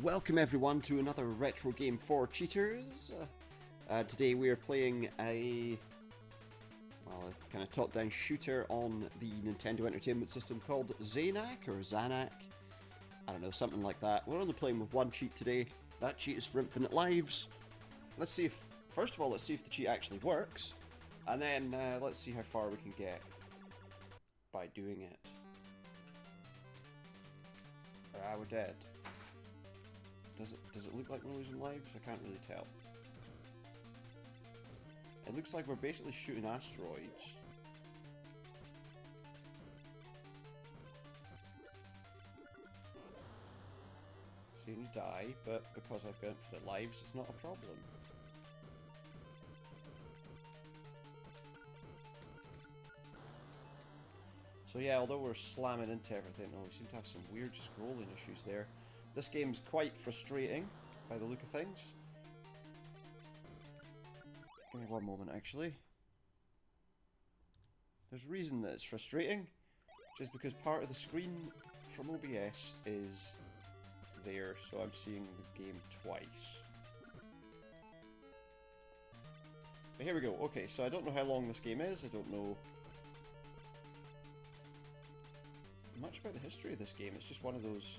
Welcome everyone to another retro game for cheaters. Today we are playing a kind of top-down shooter on the Nintendo Entertainment System called Zanac or Zanac. I don't know, something like that. We're only playing with one cheat today. That cheat is for infinite lives. Let's see if, first of all, let's see if the cheat actually works, and then let's see how far we can get by doing it. We're dead. Does it look like we're losing lives? I can't really tell. It looks like we're basically shooting asteroids. So you die, but because I've got infinite lives, it's not a problem. So yeah, although we're slamming into everything, we seem to have some weird scrolling issues there. This game's quite frustrating, by the look of things. Give me one moment, actually. There's a reason that it's frustrating, which is because part of the screen from OBS is there, so I'm seeing the game twice. But here we go. Okay, so I don't know how long this game is. I don't know much about the history of this game. It's just one of those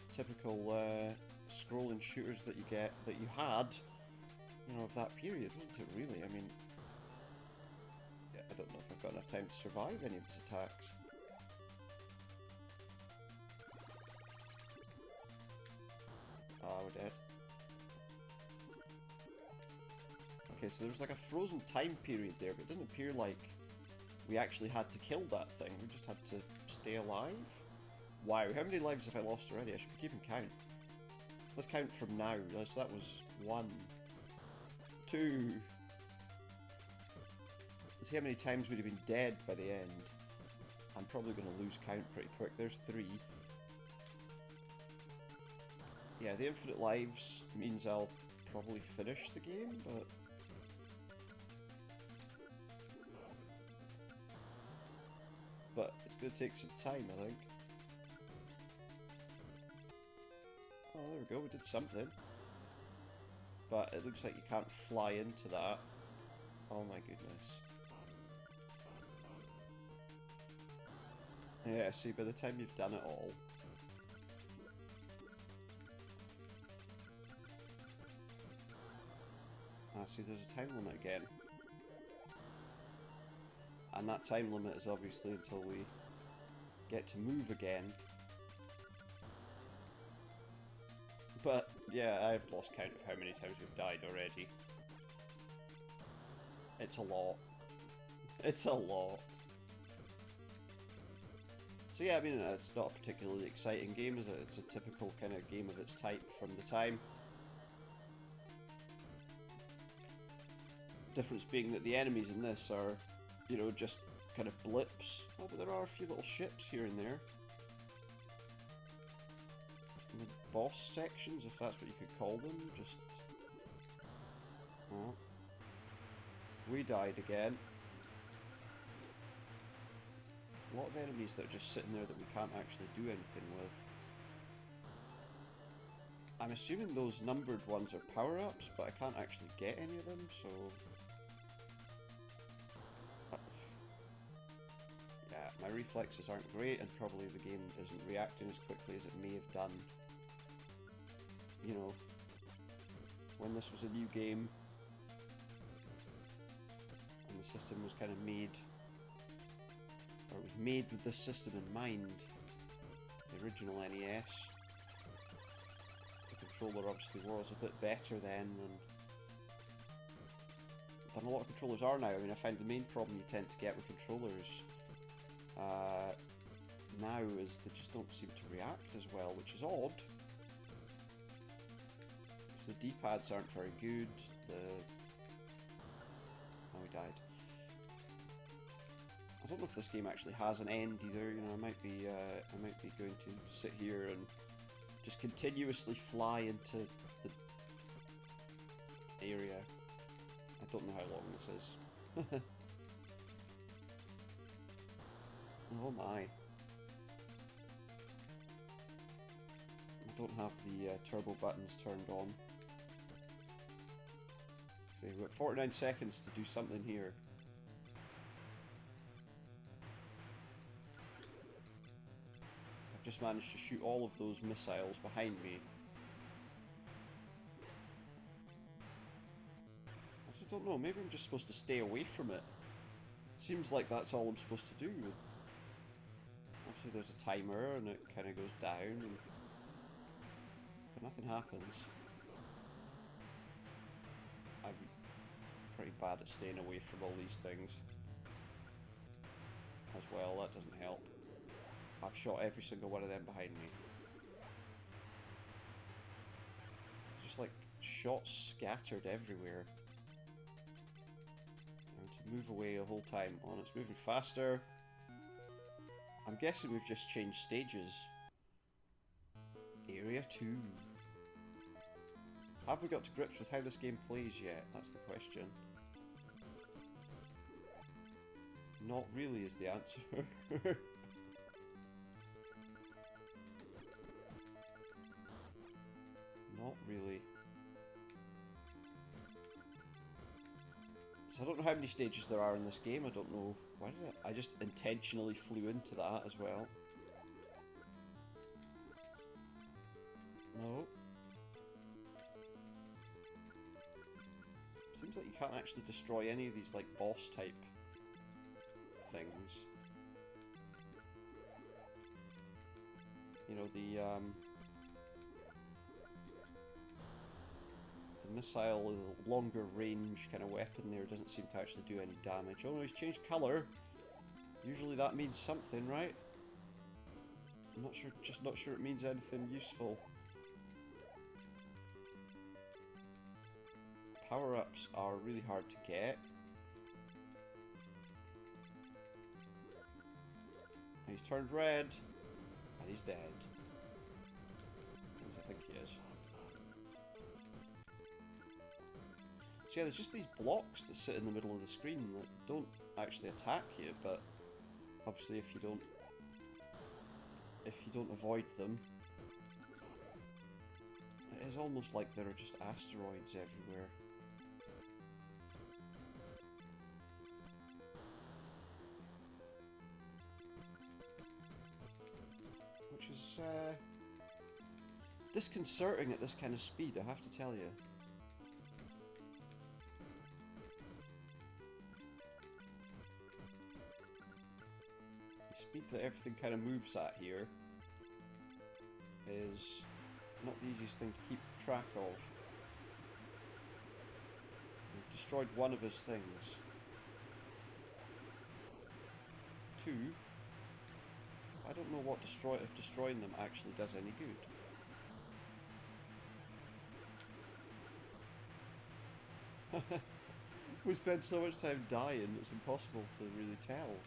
typical scrolling shooters that you get, that you had, you know, of that period, wasn't it really? I mean, yeah, I don't know if I've got enough time to survive any of his attacks. Ah, we're dead. Okay, so there's like a frozen time period there, but it didn't appear like we actually had to kill that thing. We just had to stay alive. Wow, how many lives have I lost already? I should be keeping count. Let's count from now. So that was 1, 2. Let's see how many times we'd have been dead by the end. I'm probably going to lose count pretty quick. There's 3. Yeah, the infinite lives means I'll probably finish the game, but it's going to take some time, I think. Oh, there we go, we did something. But it looks like you can't fly into that. Oh my goodness. Yeah, see, by the time you've done it all... Ah, see, there's a time limit again. And that time limit is obviously until we get to move again. But, yeah, I've lost count of how many times we've died already. It's a lot. It's a lot. So yeah, I mean, it's not a particularly exciting game, is it? It's a typical kind of game of its type from the time. Difference being that the enemies in this are, you know, just kind of blips. Oh, but there are a few little ships here and there. The boss sections, if that's what you could call them, just... Oh. We died again. A lot of enemies that are just sitting there that we can't actually do anything with. I'm assuming those numbered ones are power-ups, but I can't actually get any of them, so... Yeah, my reflexes aren't great, and probably the game isn't reacting as quickly as it may have done. You know, when this was a new game, and the system was kind of made, or it was made with this system in mind, the original NES. The controller obviously was a bit better then than a lot of controllers are now. I mean, I find the main problem you tend to get with controllers now is they just don't seem to react as well, which is odd. The D-pads aren't very good. Oh, we died. I don't know if this game actually has an end either. You know, I might be going to sit here and just continuously fly into the area. I don't know how long this is. Oh my. don't have the turbo buttons turned on. Okay, we've got 49 seconds to do something here. I've just managed to shoot all of those missiles behind me. I just don't know, maybe I'm just supposed to stay away from it. Seems like that's all I'm supposed to do. Obviously there's a timer and it kind of goes down, and but nothing happens. I'm pretty bad at staying away from all these things as well, that doesn't help. I've shot every single one of them behind me. It's just like shots scattered everywhere. And to move away the whole time. Oh, and it's moving faster. I'm guessing we've just changed stages. Area 2. Have we got to grips with how this game plays yet? That's the question. Not really is the answer. Not really. So I don't know how many stages there are in this game. I don't know. Why did I just intentionally flew into that as well. No. Seems like you can't actually destroy any of these like boss type things. You know, the missile, the longer range kind of weapon there doesn't seem to actually do any damage. Oh no, he's changed colour. Usually that means something, right? I'm not sure, just not sure it means anything useful. Power-ups are really hard to get. He's turned red, and he's dead. At least I think he is. So yeah, there's just these blocks that sit in the middle of the screen that don't actually attack you, but obviously if you don't avoid them, it is almost like there are just asteroids everywhere. Which is disconcerting at this kind of speed, I have to tell you. The speed that everything kind of moves at here is not the easiest thing to keep track of. We've destroyed one of his things. 2. I don't know what if destroying them actually does any good. We spend so much time dying, it's impossible to really tell.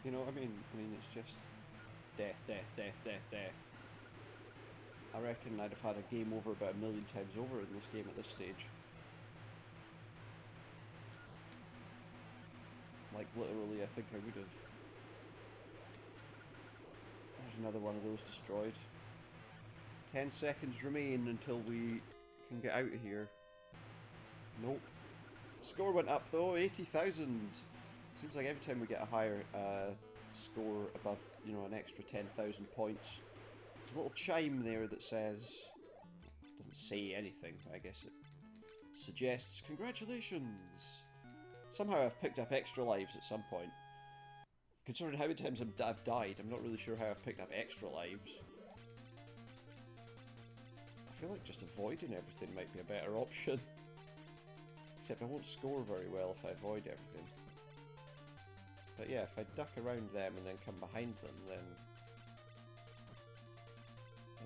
You know what I mean? I mean, it's just death, death, death, death, death. I reckon I'd have had a game over about 1,000,000 times over in this game at this stage. Like, literally, I think I would have. There's another one of those destroyed. 10 seconds remain until we can get out of here. Nope. Score went up though, 80,000. Seems like every time we get a higher score above, you know, an extra 10,000 points, there's a little chime there that says, doesn't say anything, I guess it suggests congratulations. Somehow I've picked up extra lives at some point. Considering how many times I've died, I'm not really sure how I've picked up extra lives. I feel like just avoiding everything might be a better option. Except I won't score very well if I avoid everything. But yeah, if I duck around them and then come behind them, then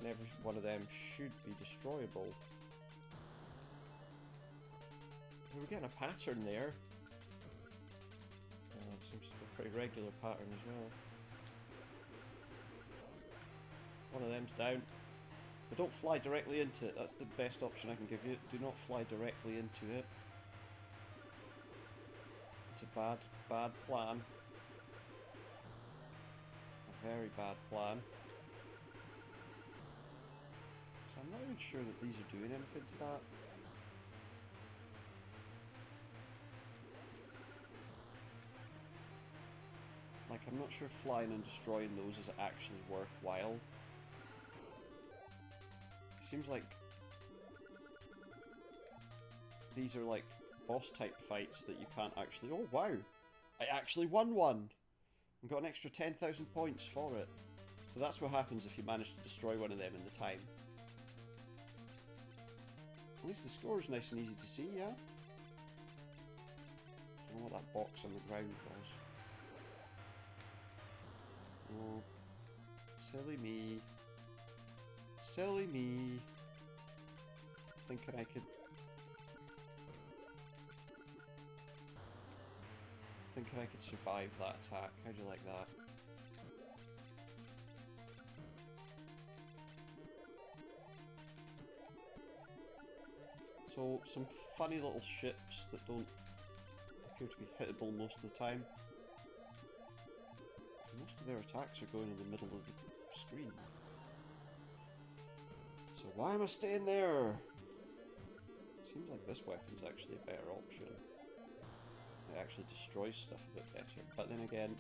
every one of them should be destroyable. We're getting a pattern there. It seems to be a pretty regular pattern as well. One of them's down. But don't fly directly into it. That's the best option I can give you. Do not fly directly into it. It's a bad, bad plan. A very bad plan. So I'm not even sure that these are doing anything to that. Like, I'm not sure flying and destroying those is actually worthwhile. It seems like these are like boss type fights that you can't actually... Oh wow! I actually won one! And got an extra 10,000 points for it. So that's what happens if you manage to destroy one of them in the time. At least the score is nice and easy to see, yeah? I don't know what that box on the ground was. Oh, silly me. Silly me. Thinking I could... Thinking I could survive that attack. How'd you like that? So, some funny little ships that don't appear to be hittable most of the time. Most of their attacks are going in the middle of the screen. So why am I staying there? Seems like this weapon's actually a better option. It actually destroys stuff a bit better. But then again,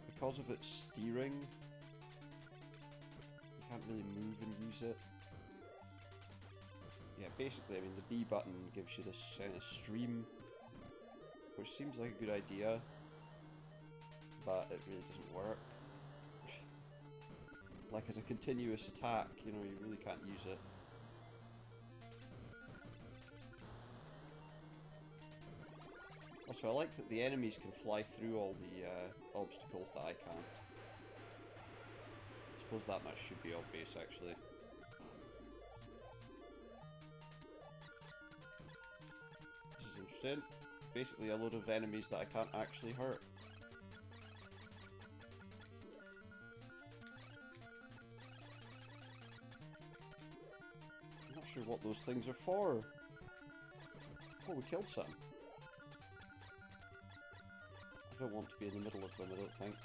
because of its steering, you can't really move and use it. Yeah, basically, I mean, the B button gives you this kind of stream, which seems like a good idea, but it really doesn't work. Like, as a continuous attack, you know, you really can't use it. Also, I like that the enemies can fly through all the obstacles that I can't. I suppose that much should be obvious, actually. This is interesting. Basically a load of enemies that I can't actually hurt. I'm not sure what those things are for. Oh, we killed some. I don't want to be in the middle of them, I don't think.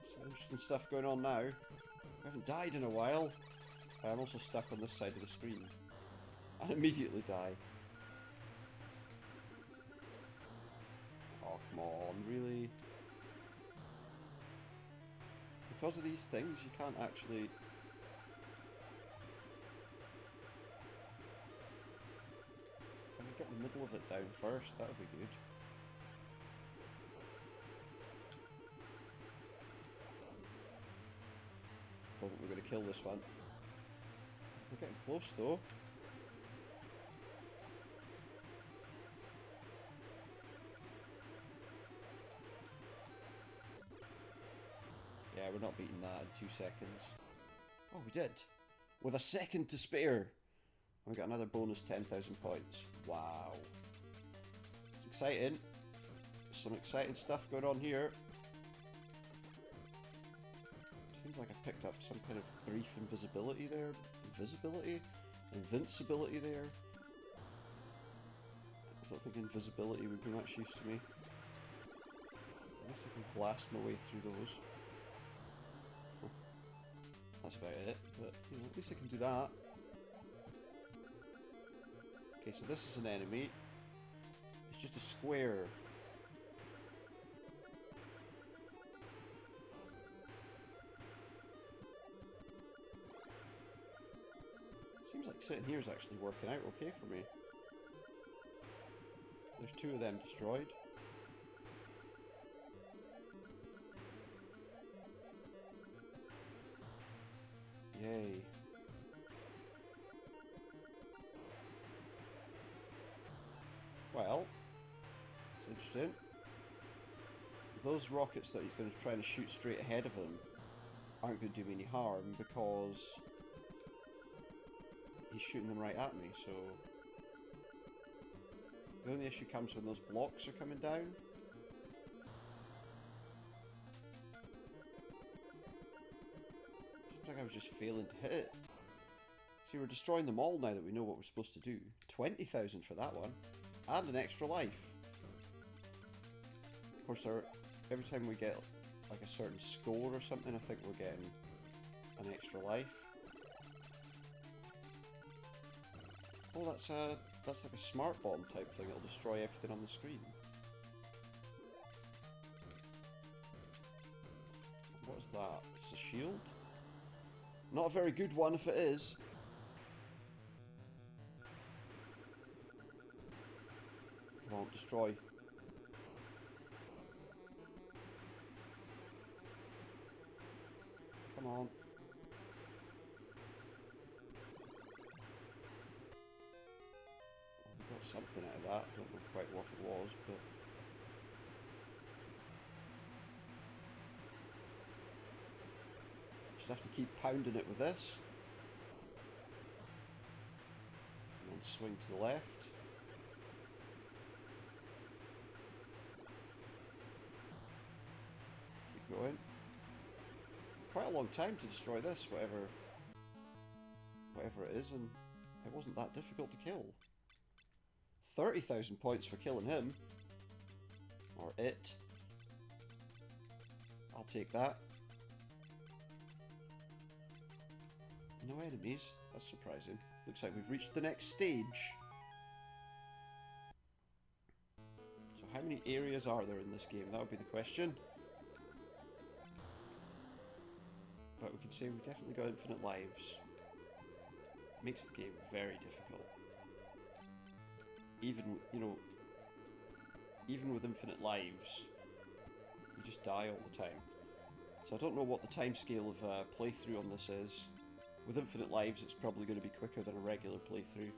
Some interesting stuff going on now. I haven't died in a while. I'm also stuck on this side of the screen. And immediately die. Oh, come on, really? Because of these things, you can't actually... Get the middle of it down first, that would be good. Don't think we're going to kill this one. We're getting close though. Yeah, we're not beating that in 2 seconds. Oh, we did! With a second to spare! We got another bonus 10,000 points. Wow. It's exciting. There's some exciting stuff going on here. Seems like I picked up some kind of brief invisibility there. Invisibility? Invincibility there. I don't think invisibility would be much use to me. At least I can blast my way through those. Huh. That's about it, but you know, at least I can do that. Okay, so this is an enemy. It's just a square. Seems like sitting here is actually working out okay for me. There's 2 of them destroyed. Yay. Well, it's interesting. Those rockets that he's going to try and shoot straight ahead of him aren't going to do me any harm because he's shooting them right at me, so... The only issue comes when those blocks are coming down. Seems like I was just failing to hit it. See, we're destroying them all now that we know what we're supposed to do. 20,000 for that one. And an extra life. Of course, every time we get like a certain score or something, I think we're getting an extra life. Oh, that's like a smart bomb type thing. It'll destroy everything on the screen. What is that? It's a shield? Not a very good one if it is. Come on, destroy. Come on. We got something out of that. I don't know quite what it was, but... just have to keep pounding it with this. And then swing to the left. Keep going. Quite a long time to destroy this, whatever it is, and it wasn't that difficult to kill. 30,000 points for killing him. Or it. I'll take that. No enemies. That's surprising. Looks like we've reached the next stage. So how many areas are there in this game? That would be the question. But we can say we've definitely got infinite lives. Makes the game very difficult. Even, you know, even with infinite lives, you just die all the time. So I don't know what the timescale of playthrough on this is. With infinite lives, it's probably going to be quicker than a regular playthrough.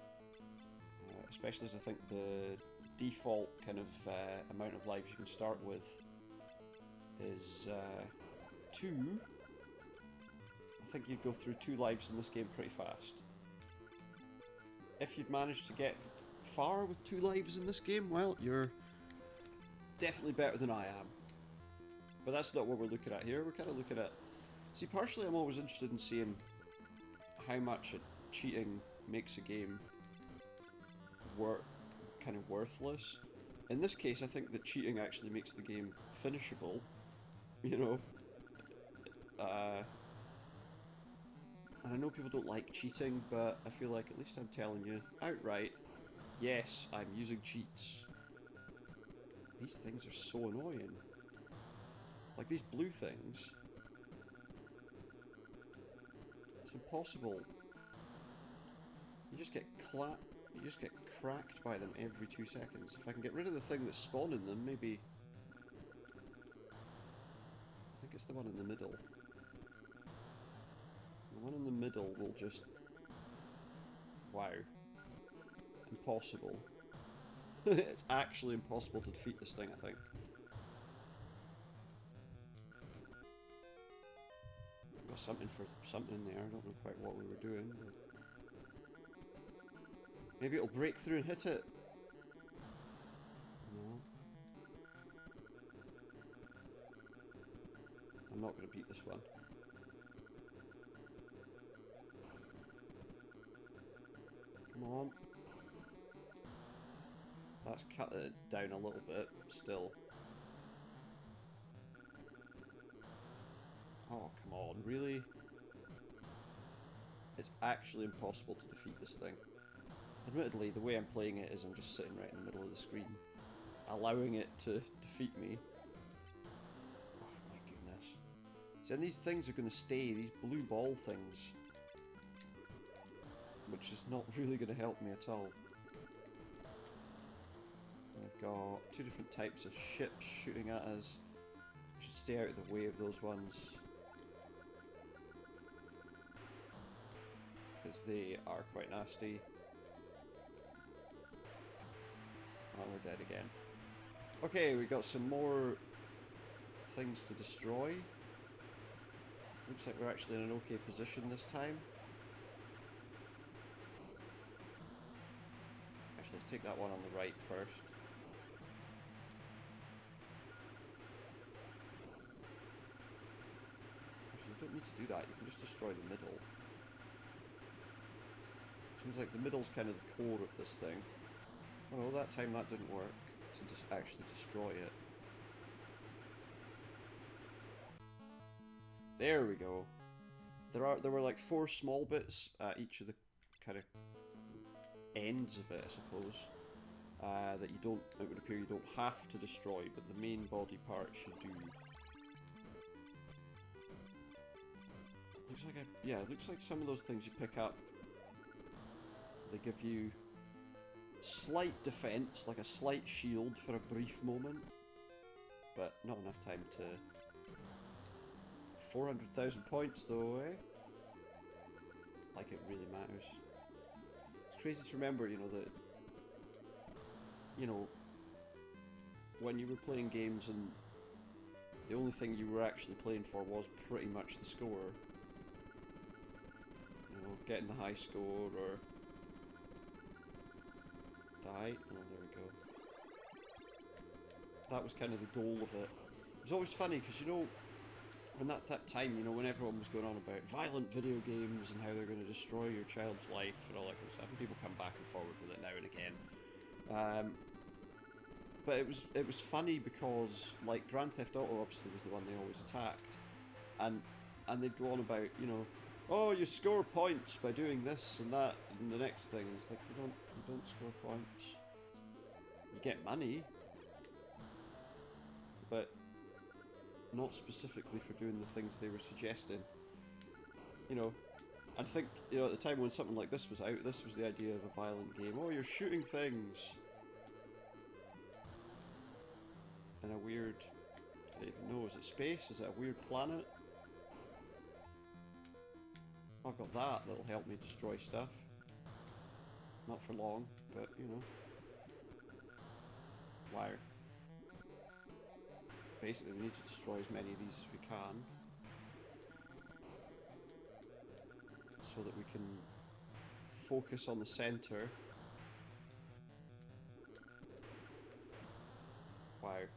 Especially as I think the default kind of amount of lives you can start with is 2. I think you'd go through 2 lives in this game pretty fast. If you'd managed to get far with 2 lives in this game, well, you're definitely better than I am. But that's not what we're looking at here. We're kind of looking at... See, partially I'm always interested in seeing how much cheating makes a game kind of worthless. In this case, I think that cheating actually makes the game finishable. You know? And I know people don't like cheating, but I feel like at least I'm telling you outright, yes, I'm using cheats. These things are so annoying. Like these blue things. It's impossible. You just get cracked by them every 2 seconds. If I can get rid of the thing that's spawning them, maybe... I think it's the one in the middle. The one in the middle will just... Wow. Impossible. It's actually impossible to defeat this thing, I think. Got something for something there. I don't know quite what we were doing. But... maybe it'll break through and hit it. No. I'm not going to beat this one. Come on. That's cut it down a little bit, still. Oh, come on, really? It's actually impossible to defeat this thing. Admittedly, the way I'm playing it is I'm just sitting right in the middle of the screen, allowing it to defeat me. Oh my goodness. See, and these things are going to stay, these blue ball things. Which is not really going to help me at all. We've got 2 different types of ships shooting at us. We should stay out of the way of those ones. Because they are quite nasty. Oh, we're dead again. Okay, we got some more things to destroy. Looks like we're actually in an okay position this time. Actually, let's take that one on the right first. Actually, you don't need to do that, you can just destroy the middle. Seems like the middle's kind of the core of this thing. Oh no, that time that didn't work to just actually destroy it. There we go. There were like 4 small bits at each of the kind of ends of it, I suppose. That you don't, it would appear you don't have to destroy, but the main body parts you do. Looks like yeah, it looks like some of those things you pick up, they give you slight defense, like a slight shield for a brief moment, but not enough time to... 400,000 points though, eh? Like it really matters. It's crazy to remember, you know, that, you know, when you were playing games and the only thing you were actually playing for was pretty much the score. You know, getting the high score or... Die? Oh, there we go. That was kind of the goal of it. It was always funny because, you know, when that time, you know, when everyone was going on about violent video games and how they're going to destroy your child's life and all that kind of stuff, and people come back and forward with it now and again. But it was funny because, like, Grand Theft Auto obviously was the one they always attacked, and they'd go on about, you know, oh, you score points by doing this and that and the next thing. And it's like, you don't score points. You get money, but not specifically for doing the things they were suggesting. You know, I think, you know, at the time when something like this was out, this was the idea of a violent game. Oh, you're shooting things in a weird, I don't even know, is it space? Is it a weird planet? I've got that that'll help me destroy stuff. Not for long, but you know. Wire. Basically, we need to destroy as many of these as we can, so that we can focus on the center. Wow.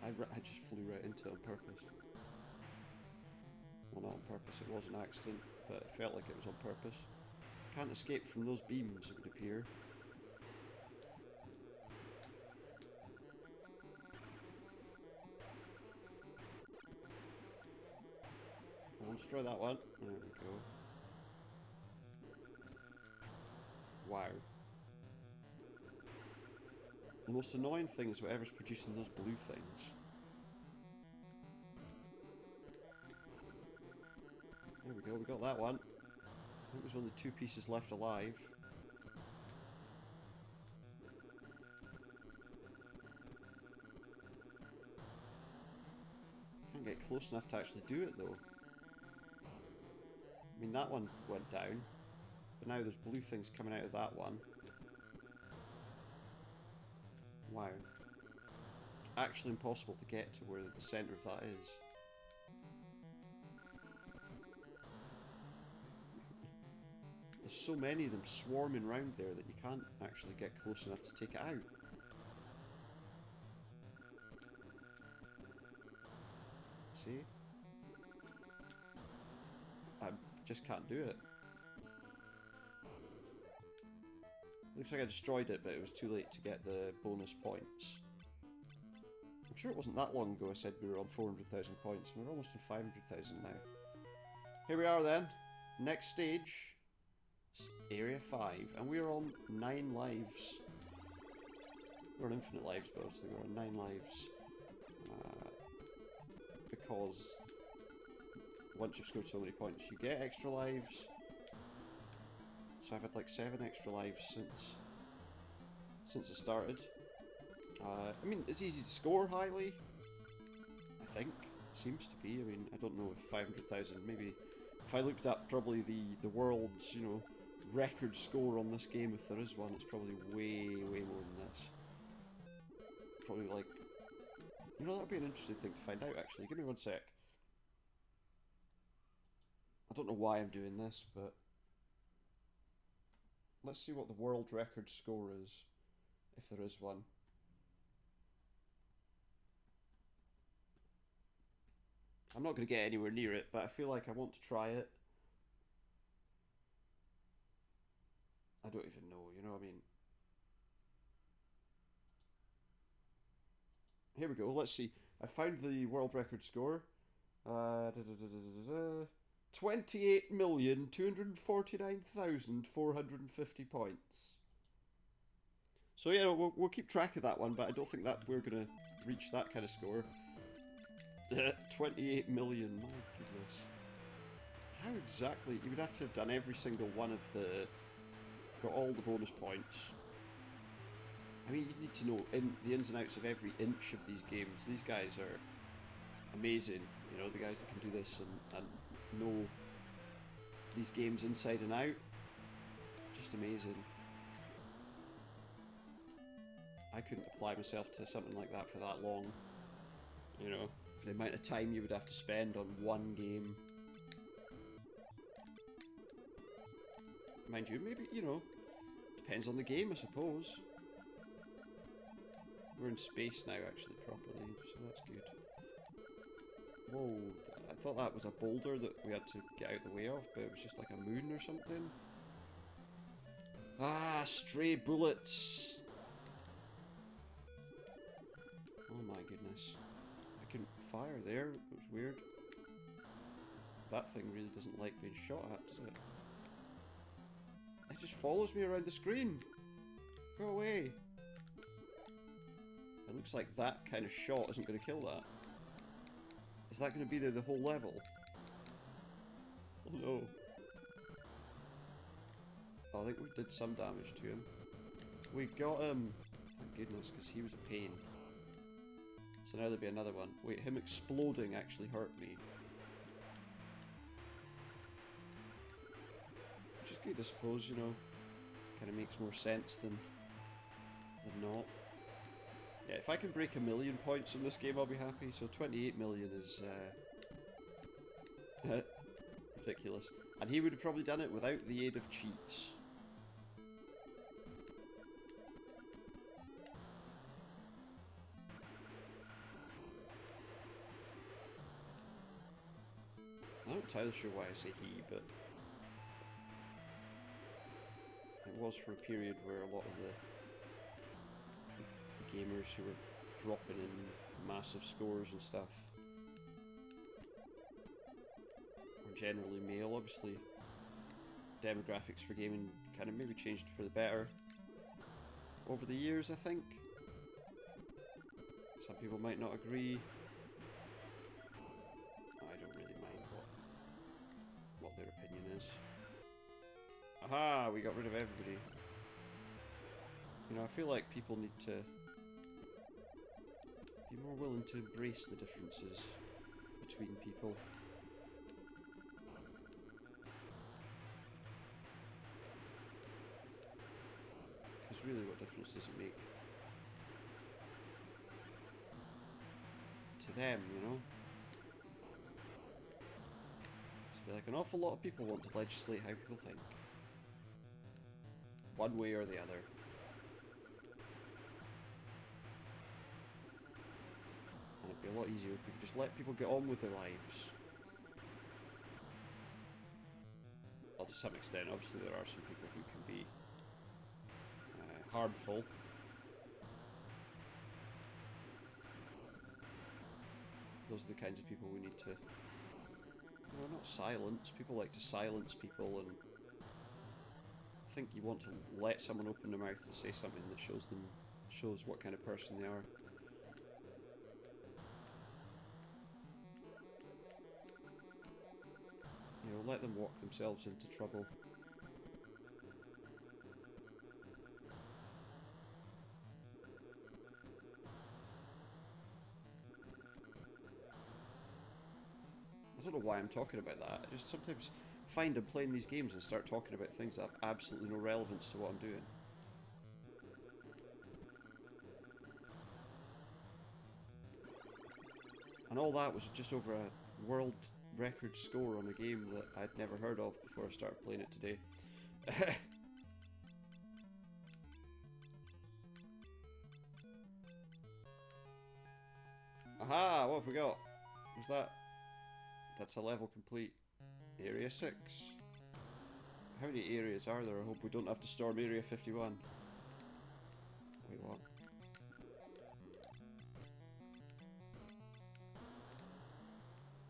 I just flew right into it on purpose. Well, not on purpose, it was an accident, but it felt like it was on purpose. Can't escape from those beams, it would appear. I won't destroy that one. There we go. Wow. The most annoying thing is whatever's producing those blue things. There we go, we got that one. I think there's only 2 pieces left alive. Can't get close enough to actually do it though. I mean, that one went down, but now there's blue things coming out of that one. Wow. It's actually impossible to get to where the centre of that is. There's so many of them swarming around there that you can't actually get close enough to take it out. See? I just can't do it. Looks like I destroyed it, but it was too late to get the bonus points. I'm sure it wasn't that long ago I said we were on 400,000 points, and we're almost on 500,000 now. Here we are then. Next stage. Area 5. And we're on 9 lives. We're on infinite lives, but obviously we're on 9 lives. Because once you've scored so many points, you get extra lives. So I've had like 7 extra lives since it started. I mean, it's easy to score highly, I think. Seems to be. I mean, I don't know if 500,000, maybe if I looked at probably the world's, you know, record score on this game, if there is one, it's probably way more than this. Probably like, you know, that'd be an interesting thing to find out actually. Give me 1 sec. I don't know why I'm doing this, but let's see what the world record score is, if there is one. I'm not going to get anywhere near it, but I feel like I want to try it. don't even know, you know what I mean? Here we go, let's see. I found the world record score. 28,249,450 points. So yeah, we'll keep track of that one, but I don't think that we're going to reach that kind of score. 28 million, my goodness. How exactly? You would have to have done every single one of the... got all the bonus points. I mean, you need to know the ins and outs of every inch of these games. These guys are amazing, you know, the guys that can do this and know these games inside and out. Just amazing. I couldn't apply myself to something like that for that long. You know, for the amount of time you would have to spend on one game. Mind you, maybe, you know, depends on the game, I suppose. We're in space now, actually, properly, so that's good. Whoa, I thought that was a boulder that we had to get out of the way of, but it was just like a moon or something. Ah, stray bullets! Oh my goodness. I couldn't fire there, it was weird. That thing really doesn't like being shot at, does it? It just follows me around the screen! Go away! It looks like that kind of shot isn't going to kill that. Is that going to be there the whole level? Oh no. Oh, I think we did some damage to him. We got him! Thank goodness, because he was a pain. So now there'll be another one. Wait, him exploding actually hurt me. Which is good, I suppose, you know. Kind of makes more sense than not. Yeah, if I can break 1 million points in this game, I'll be happy. So 28 million is ridiculous. And he would have probably done it without the aid of cheats. I'm not entirely sure why I say he, but it was for a period where a lot of the gamers who were dropping in massive scores and stuff were generally male. Obviously, demographics for gaming kind of maybe changed for the better over the years, I think. Some people might not agree. I don't really mind what their opinion is. Aha! We got rid of everybody. You know, I feel like people need to be more willing to embrace the differences between people. Because really, what difference does it make to them, you know? I feel like an awful lot of people want to legislate how people think. One way or the other. And it'd be a lot easier if we could just let people get on with their lives. Well, to some extent, obviously there are some people who can be harmful. Those are the kinds of people we need to, you know, not silence. People like to silence people, and I think you want to let someone open their mouth to say something that shows what kind of person they are. You know, let them walk themselves into trouble. I don't know why I'm talking about that. I just sometimes find I'm playing these games and start talking about things that have absolutely no relevance to what I'm doing. And all that was just over a world record score on a game that I'd never heard of before I started playing it today. Aha! What have we got? What's that? That's a level complete. Area 6. How many areas are there? I hope we don't have to storm Area 51. Wait, what?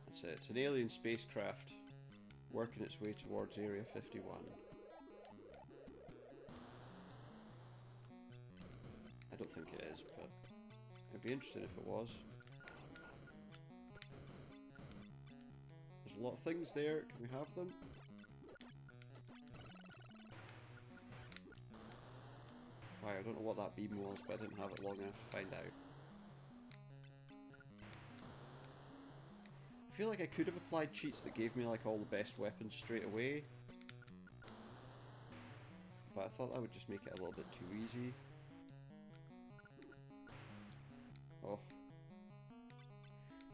That's it. It's an alien spacecraft working its way towards Area 51. I don't think it is, but it'd be interesting if it was. There's a lot of things there. Can we have them? Right, I don't know what that beam was, but I didn't have it long enough to find out. I feel like I could have applied cheats that gave me like all the best weapons straight away. But I thought that would just make it a little bit too easy. Oh.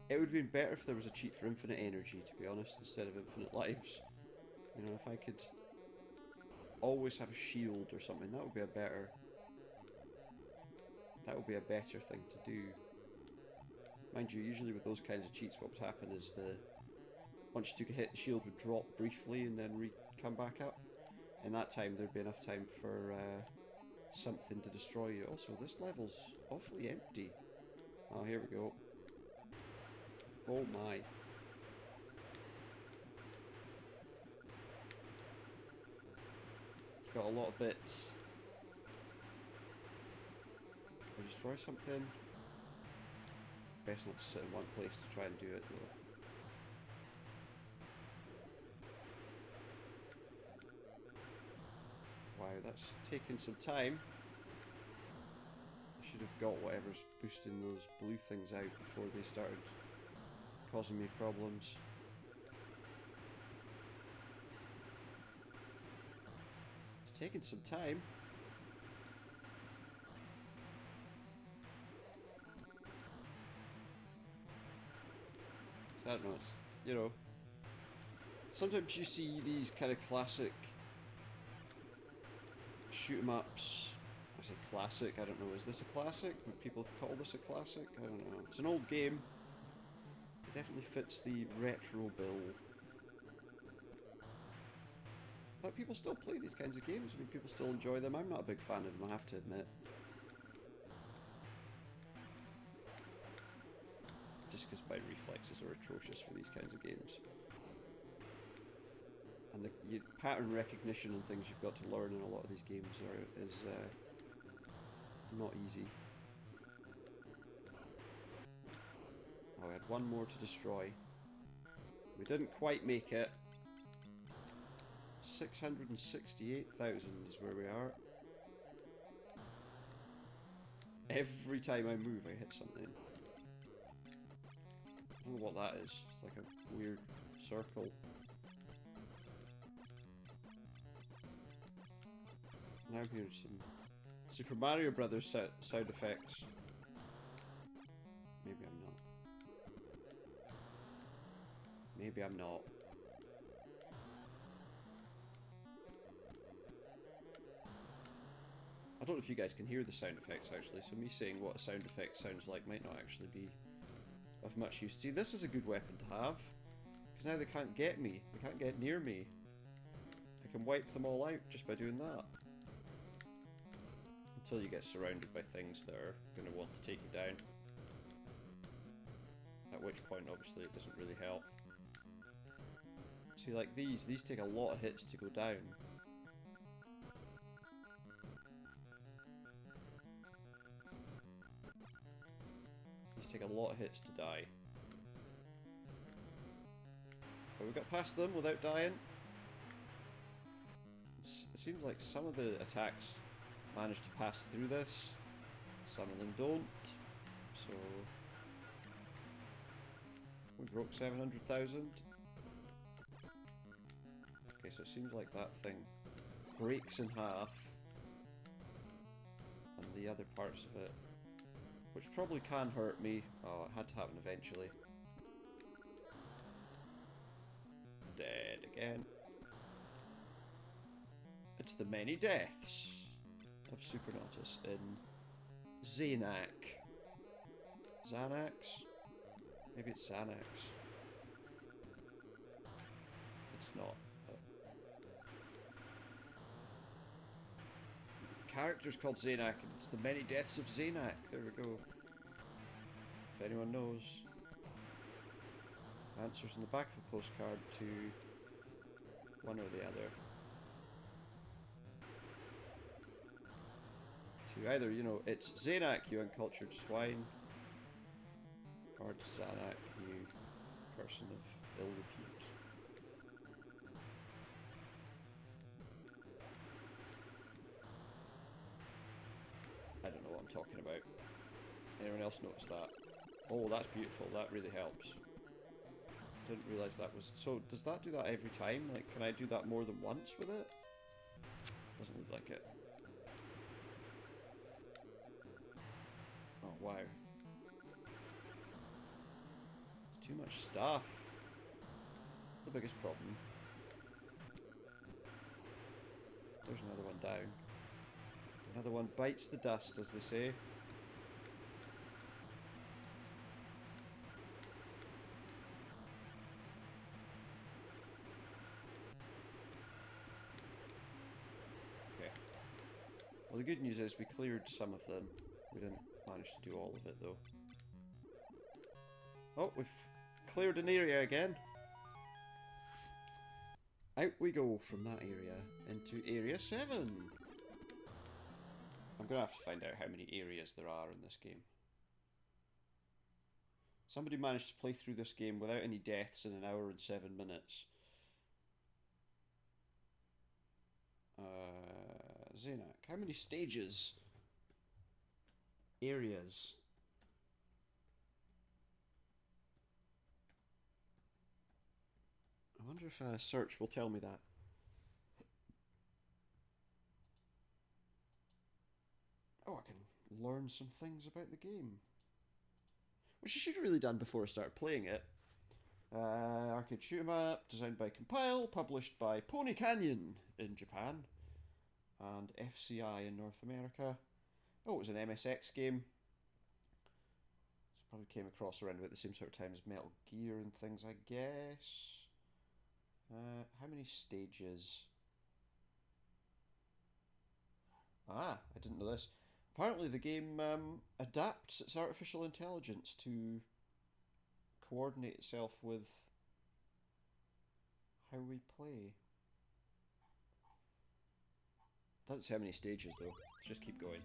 It would have been better if there was a cheat for infinite energy, to be honest, instead of infinite lives. You know, if I could always have a shield or something, that would be a better... That would be a better thing to do. Mind you, usually with those kinds of cheats, what would happen is once you took a hit, the shield would drop briefly and then come back up. In that time, there'd be enough time for something to destroy you. Also, this level's awfully empty. Oh, here we go. Oh my. It's got a lot of bits. Can I destroy something? Best not to sit in one place to try and do it though. Wow, that's taking some time. I should have got whatever's boosting those blue things out before they started causing me problems. It's taking some time. I don't know, it's, you know, sometimes you see these kind of classic shoot 'em ups. I say classic, I don't know, is this a classic? Would people call this a classic? I don't know. It's an old game. It definitely fits the retro bill. But people still play these kinds of games. I mean, people still enjoy them. I'm not a big fan of them, I have to admit. Just because my reflexes are atrocious for these kinds of games. And the pattern recognition and things you've got to learn in a lot of these games is not easy. Oh, we had one more to destroy. We didn't quite make it. 668,000 is where we are. Every time I move, I hit something. I don't know what that is. It's like a weird circle. Now here's some Super Mario Brothers sound effects. Maybe I'm not. Maybe I'm not. I don't know if you guys can hear the sound effects actually, so me saying what a sound effect sounds like might not actually be of much use. See, this is a good weapon to have, because now they can't get me. They can't get near me. I can wipe them all out just by doing that. Until you get surrounded by things that are going to want to take you down. At which point, obviously, it doesn't really help. See, like these take a lot of hits to go down. These take a lot of hits to die. But we got past them without dying. It seems like some of the attacks manage to pass through this, some of them don't, so we broke 700,000. Okay, so it seems like that thing breaks in half, and the other parts of it, which probably can hurt me. Oh, it had to happen eventually. Dead again. It's the many deaths of Supernautus in Zanac. Zanac? Maybe it's Zanac. It's not. character's called Zanac, and it's the many deaths of Zanac. There we go. If anyone knows. Answers in the back of a postcard to one or the other. To either, you know, it's Zanac, you uncultured swine, or Zanac, you person of ill repute. I don't know what I'm talking about. Anyone else notice that? Oh, that's beautiful. That really helps. Didn't realise that was... So, does that do that every time? Like, can I do that more than once with it? Doesn't look like it. Oh, wow. Too much stuff. That's the biggest problem. There's another one down. Another one bites the dust, as they say. Okay. Well, the good news is we cleared some of them. We didn't manage to do all of it, though. Oh, we've cleared an area again. Out we go from that area into Area 7. I'm going to have to find out how many areas there are in this game. Somebody managed to play through this game without any deaths in 1 hour and 7 minutes. Zanac. How many stages? Areas. I wonder if a search will tell me that. Oh, I can learn some things about the game. Which I should have really done before I started playing it. Arcade shoot 'em up, designed by Compile, published by Pony Canyon in Japan, and FCI in North America. Oh, it was an MSX game. So probably came across around about the same sort of time as Metal Gear and things, I guess. How many stages? Ah, I didn't know this. Apparently the game adapts its artificial intelligence to coordinate itself with how we play. Doesn't say how many stages though. Let's just keep going.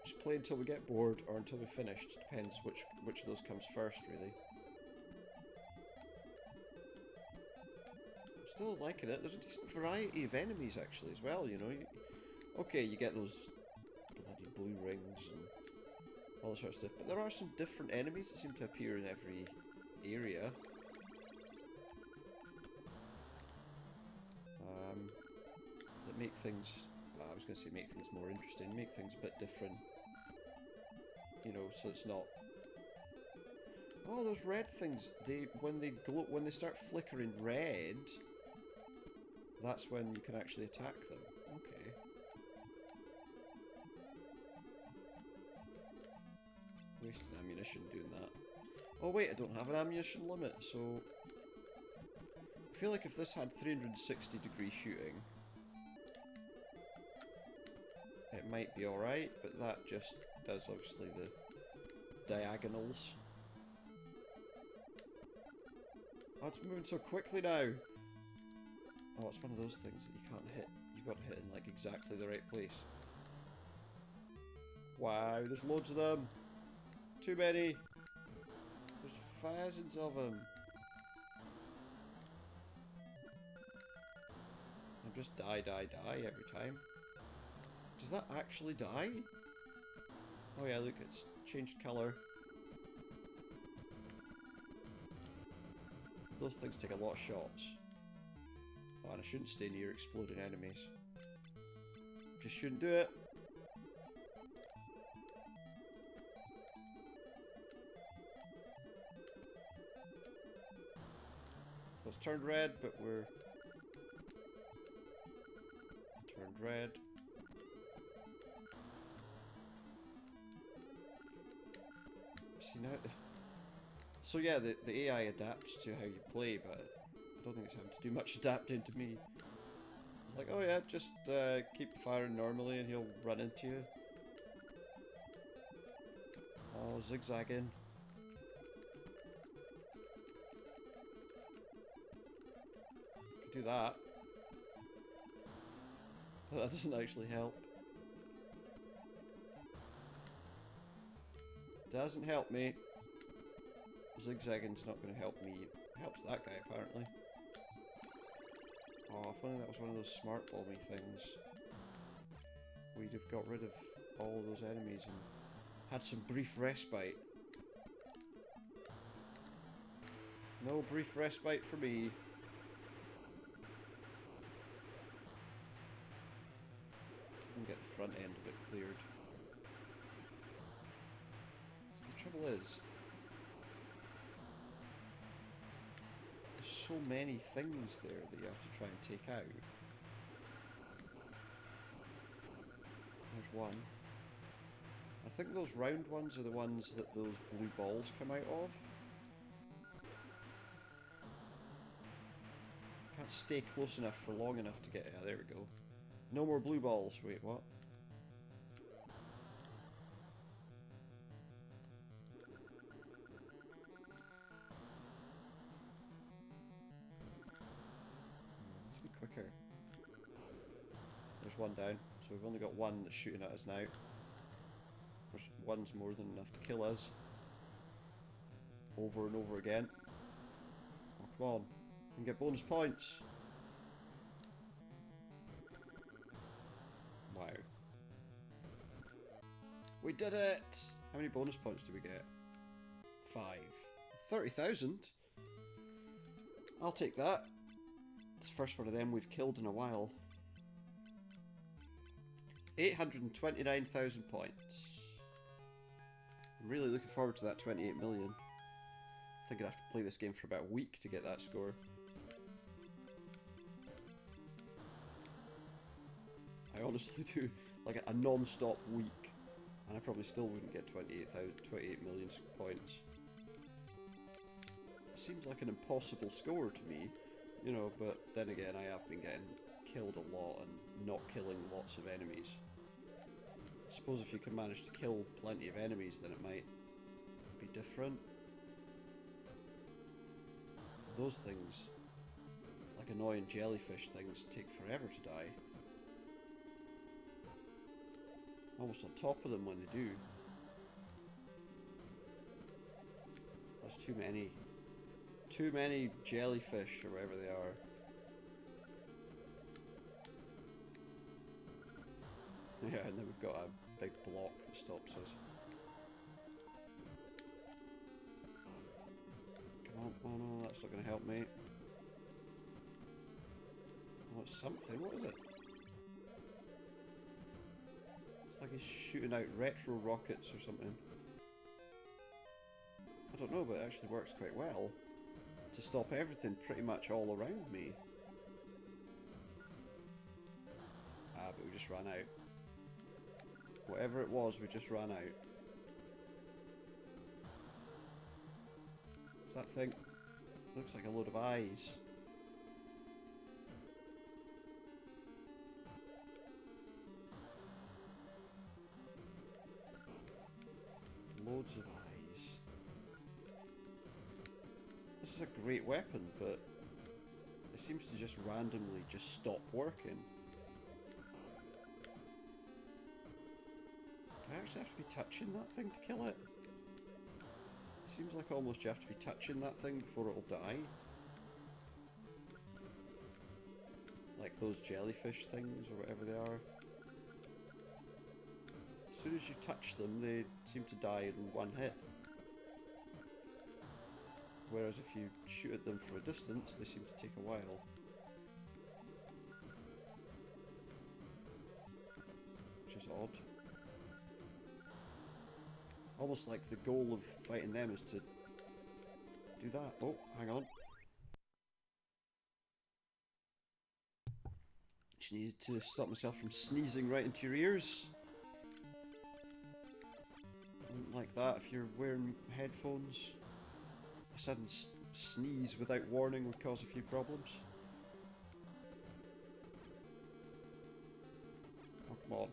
Just play until we get bored or until we're finished. Depends which of those comes first, really. I'm still liking it. There's a decent variety of enemies actually as well, you know. Okay, you get those bloody blue rings and all that sort of stuff, but there are some different enemies that seem to appear in every area. That make things... I was going to say make things more interesting, make things a bit different. You know, so it's not... Oh, those red things, when they start flickering red, that's when you can actually attack them. Okay. Wasting ammunition doing that. Oh wait, I don't have an ammunition limit, so... I feel like if this had 360-degree shooting, it might be alright, but that just does obviously the diagonals. Oh, it's moving so quickly now! Oh, it's one of those things that you can't hit. You've got to hit in like exactly the right place. Wow, there's loads of them! Too many! There's thousands of them! I just die every time. Does that actually die? Oh yeah, look, it's changed colour. Those things take a lot of shots. Oh, and I shouldn't stay near exploding enemies. Just shouldn't do it. So it's turned red, but we're... Turned red. See now... So yeah, the AI adapts to how you play, but I don't think it's having to do much adapting to me. It's like, oh yeah, just keep firing normally and he'll run into you. Oh, zigzagging. Could do that. But that doesn't actually help. Doesn't help me. Zigzagging's not going to help me. It helps that guy, apparently. Oh, if only that was one of those smart bomby things. We'd have got rid of all those enemies and had some brief respite. No brief respite for me. Let's see if we can get the front end of it cleared. So the trouble is, there's so many things there that you have to try and take out. There's one. I think those round ones are the ones that those blue balls come out of. Can't stay close enough for long enough to get... Yeah, there we go. No more blue balls. Wait, what? Let's be quicker. There's one down. So we've only got one that's shooting at us now. Which one's more than enough to kill us. Over and over again. Oh, come on. You can get bonus points. Wow. We did it! How many bonus points do we get? 5. 30,000? I'll take that. It's the first one of them we've killed in a while. 829,000 points. I'm really looking forward to that 28 million. I think I'd have to play this game for about a week to get that score. I honestly do, like a non-stop week, and I probably still wouldn't get 28 million points. It seems like an impossible score to me, you know, but then again I have been getting killed a lot and not killing lots of enemies. I suppose if you can manage to kill plenty of enemies, then it might be different. Those things, like annoying jellyfish things, take forever to die. Almost on top of them when they do. There's too many. Too many jellyfish, or whatever they are. Yeah, and then we've got a big block that stops us. Come on, oh no, that's not going to help me. Oh, it's something, what is it? It's like he's shooting out retro rockets or something. I don't know, but it actually works quite well to stop everything pretty much all around me. Ah, but we just ran out. Whatever it was, we just ran out. What's that thing? Looks like a load of eyes. Loads of eyes. This is a great weapon, but it seems to just randomly just stop working. Do I actually have to be touching that thing to kill it? Seems like almost you have to be touching that thing before it'll die. Like those jellyfish things or whatever they are. As soon as you touch them, they seem to die in one hit. Whereas if you shoot at them from a distance, they seem to take a while. Which is odd. Almost like the goal of fighting them is to do that. Oh, hang on. Just needed to stop myself from sneezing right into your ears. Wouldn't like that if you're wearing headphones. A sudden sneeze without warning would cause a few problems. Oh, come on.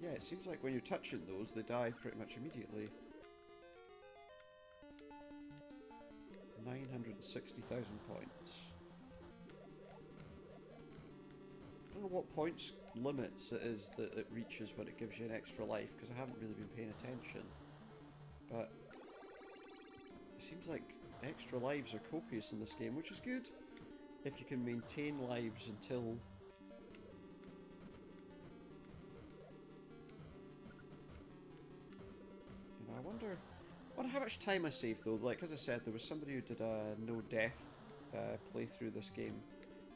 Yeah, it seems like when you're touching those, they die pretty much immediately. 960,000 points. I don't know what points limits it is that it reaches when it gives you an extra life, because I haven't really been paying attention. But it seems like extra lives are copious in this game, which is good if you can maintain lives until... You know, I wonder how much time I saved though. Like, as I said, there was somebody who did a no-death playthrough this game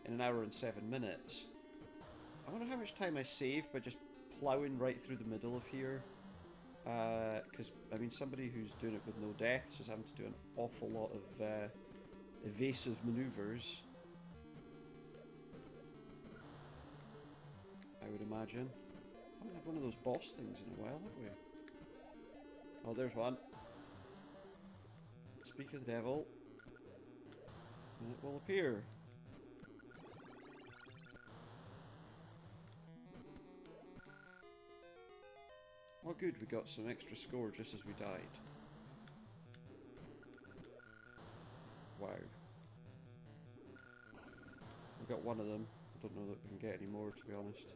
in 1 hour and 7 minutes. I wonder how much time I saved by just ploughing right through the middle of here. Because, I mean, somebody who's doing it with no deaths is having to do an awful lot of evasive maneuvers. I would imagine. I haven't had one of those boss things in a while, have we? Oh, there's one. Speak of the devil, and it will appear. Oh good, we got some extra score just as we died. Wow. We got one of them. I don't know that we can get any more, to be honest.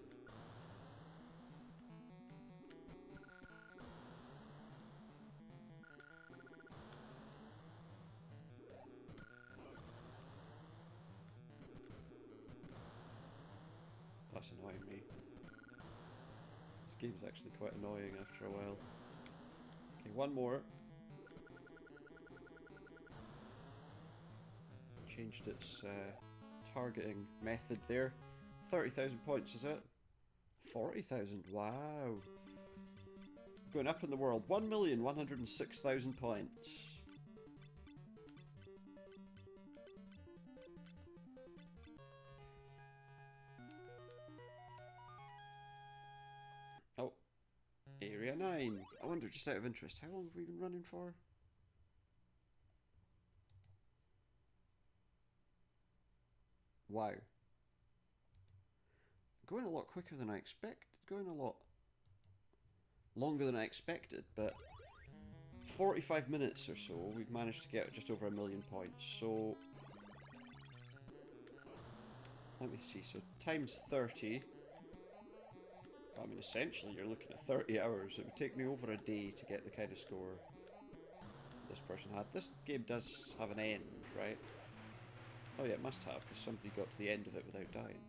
That's annoying me. This game's actually quite annoying after a while. Okay, one more. Changed its targeting method there. 30,000 points, is it? 40,000, wow. Going up in the world. 1,106,000 points. Oh, Area 9. I wonder, just out of interest, how long have we been running for? Wow. Going a lot quicker than I expected. Going a lot longer than I expected, but 45 minutes or so, we've managed to get just over 1 million points. So, let me see. So, times 30. I mean, essentially, you're looking at 30 hours. It would take me over a day to get the kind of score this person had. This game does have an end, right? Oh yeah, it must have, because somebody got to the end of it without dying.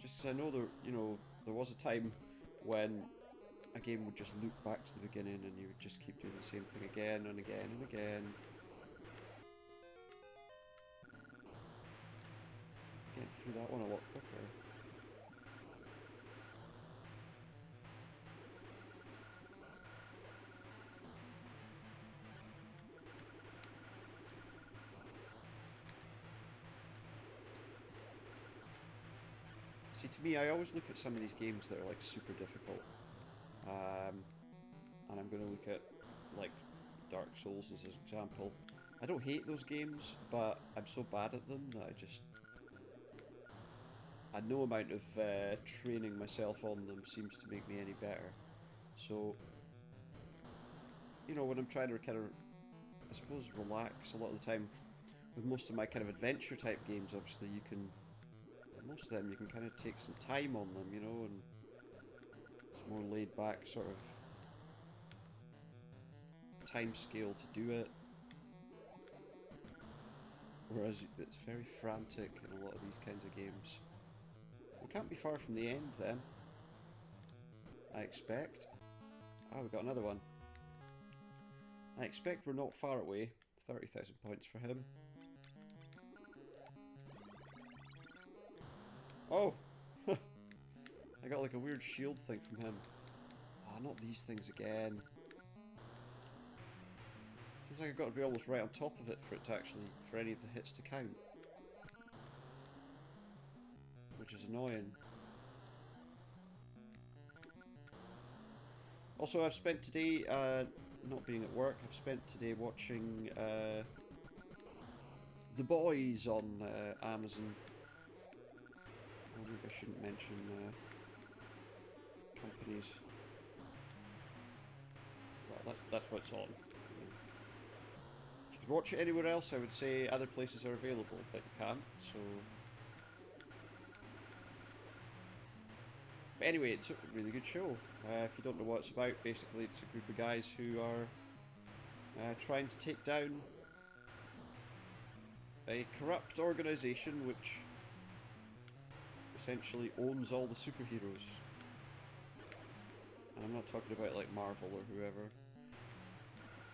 Just because I know there was a time when a game would just loop back to the beginning and you would just keep doing the same thing again and again and again. Getting through that one a lot quicker. See, to me, I always look at some of these games that are like super difficult. And I'm going to look at like Dark Souls as an example. I don't hate those games, but I'm so bad at them that no amount of training myself on them seems to make me any better. So, you know, when I'm trying to kind of, I suppose, relax a lot of the time, with most of my kind of adventure type games, obviously you can, most of them you can kind of take some time on them, you know, and it's more laid back sort of time scale to do it. Whereas it's very frantic in a lot of these kinds of games. We can't be far from the end then, I expect. Ah, we got another one. I expect we're not far away. 30,000 points for him. Oh! I got like a weird shield thing from him. Ah, not these things again. Seems like I've got to be almost right on top of it for it to actually, for any of the hits to count. Which is annoying. Also, I've spent today not being at work, I've spent today watching The Boys on Amazon. Oh, maybe I shouldn't mention companies. Well, that's what's on. If you could watch it anywhere else, I would say other places are available, but you can't, so... But anyway, it's a really good show. If you don't know what it's about, basically it's a group of guys who are trying to take down a corrupt organisation which essentially owns all the superheroes. And I'm not talking about like Marvel or whoever.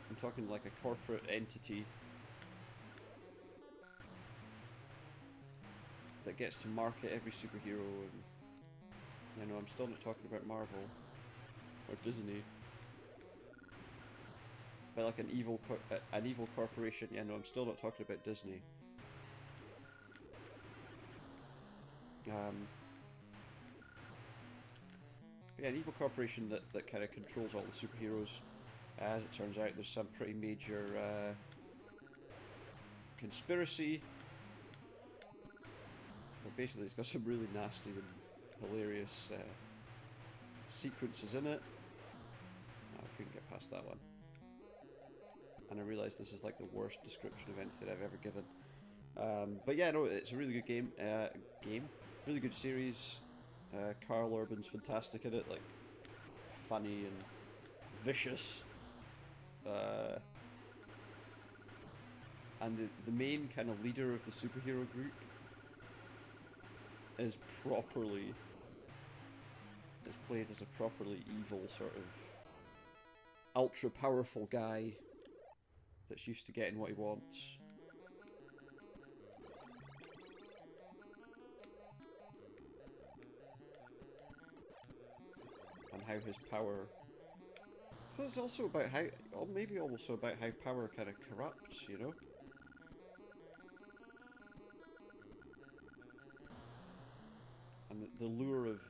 I'm talking like a corporate entity that gets to market every superhero, and you know, I'm still not talking about Marvel or Disney. But like an evil corporation, yeah, no, I'm still not talking about Disney. Yeah, an evil corporation that kind of controls all the superheroes. As it turns out, there's some pretty major conspiracy. But basically, it's got some really nasty and hilarious sequences in it. Oh, I couldn't get past that one. And I realised this is like the worst description of anything I've ever given. But yeah, no, it's a really good game. Really good series. Carl Urban's fantastic in it, like funny and vicious. And the main kind of leader of the superhero group is played as a properly evil sort of ultra powerful guy that's used to getting what he wants. And how his power... But it's also about how... Or maybe also about how power kind of corrupts, you know? And the lure of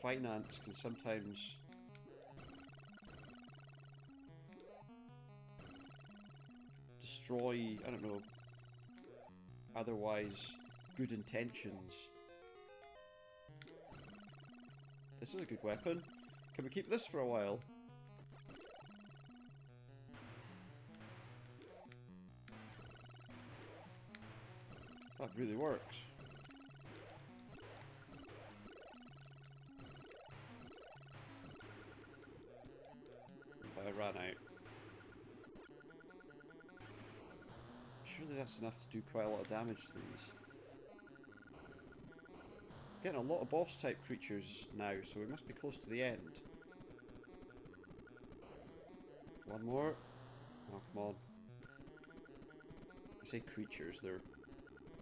finance can sometimes destroy, I don't know, otherwise good intentions. This is a good weapon. Can we keep this for a while? That really works. But I ran out. Surely that's enough to do quite a lot of damage to these. Getting a lot of boss type creatures now, so we must be close to the end. One more. Oh, come on. I say creatures, they're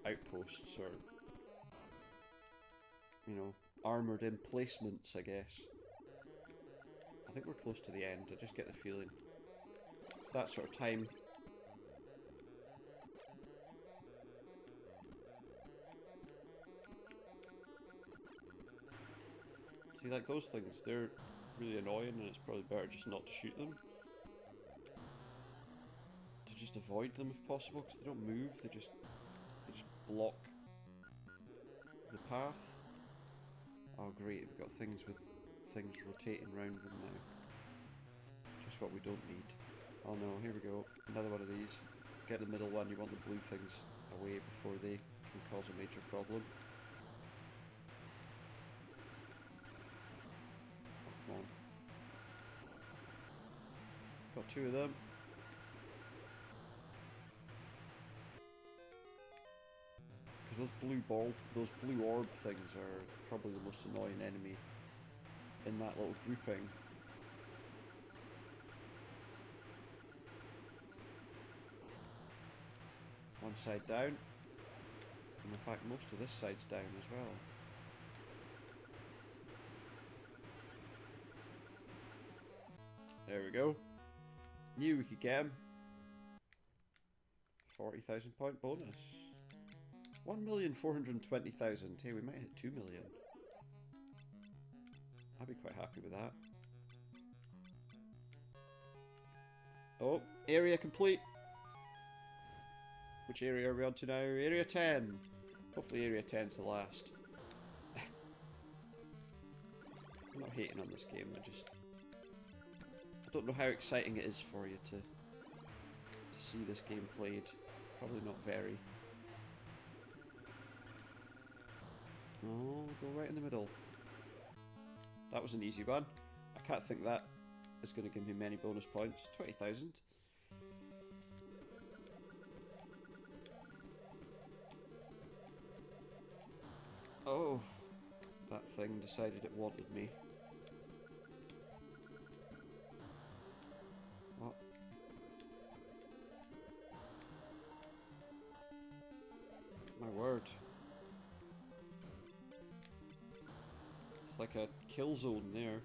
outposts or, you know, armoured emplacements, I guess. I think we're close to the end, I just get the feeling. It's that sort of time. See, like those things, they're really annoying and it's probably better just not to shoot them. To just avoid them if possible, because they don't move, they just block the path. Oh great, we've got things with things rotating around them now. Just what we don't need. Oh no, here we go. Another one of these. Get the middle one, you want the blue things away before they can cause a major problem. Oh, come on. Got two of them. Those those blue orb things are probably the most annoying enemy in that little grouping. One side down, and in fact most of this side's down as well. There we go. Knew we could get him. 40,000 point bonus. 1,420,000. Hey, we might hit 2 million. I'd be quite happy with that. Oh, area complete. Which area are we on to now? Area 10. Hopefully area 10's the last. I'm not hating on this game, I don't know how exciting it is for you to see this game played. Probably not very. Oh, go right in the middle. That was an easy one. I can't think that is going to give me many bonus points. 20,000. Oh, that thing decided it wanted me. What? My word. It's like a kill zone there.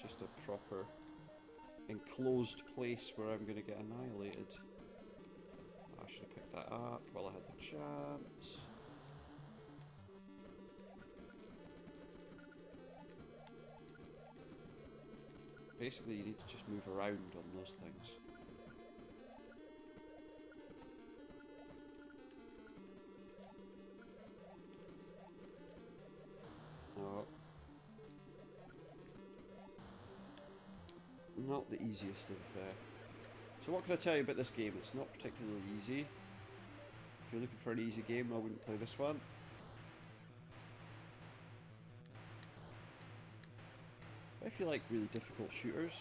Just a proper enclosed place where I'm going to get annihilated. I should have picked that up while I had the chance. Basically, you need to just move around on those things. Oh. Not the easiest of... So what can I tell you about this game? It's not particularly easy. If you're looking for an easy game, I wouldn't play this one. If you like really difficult shooters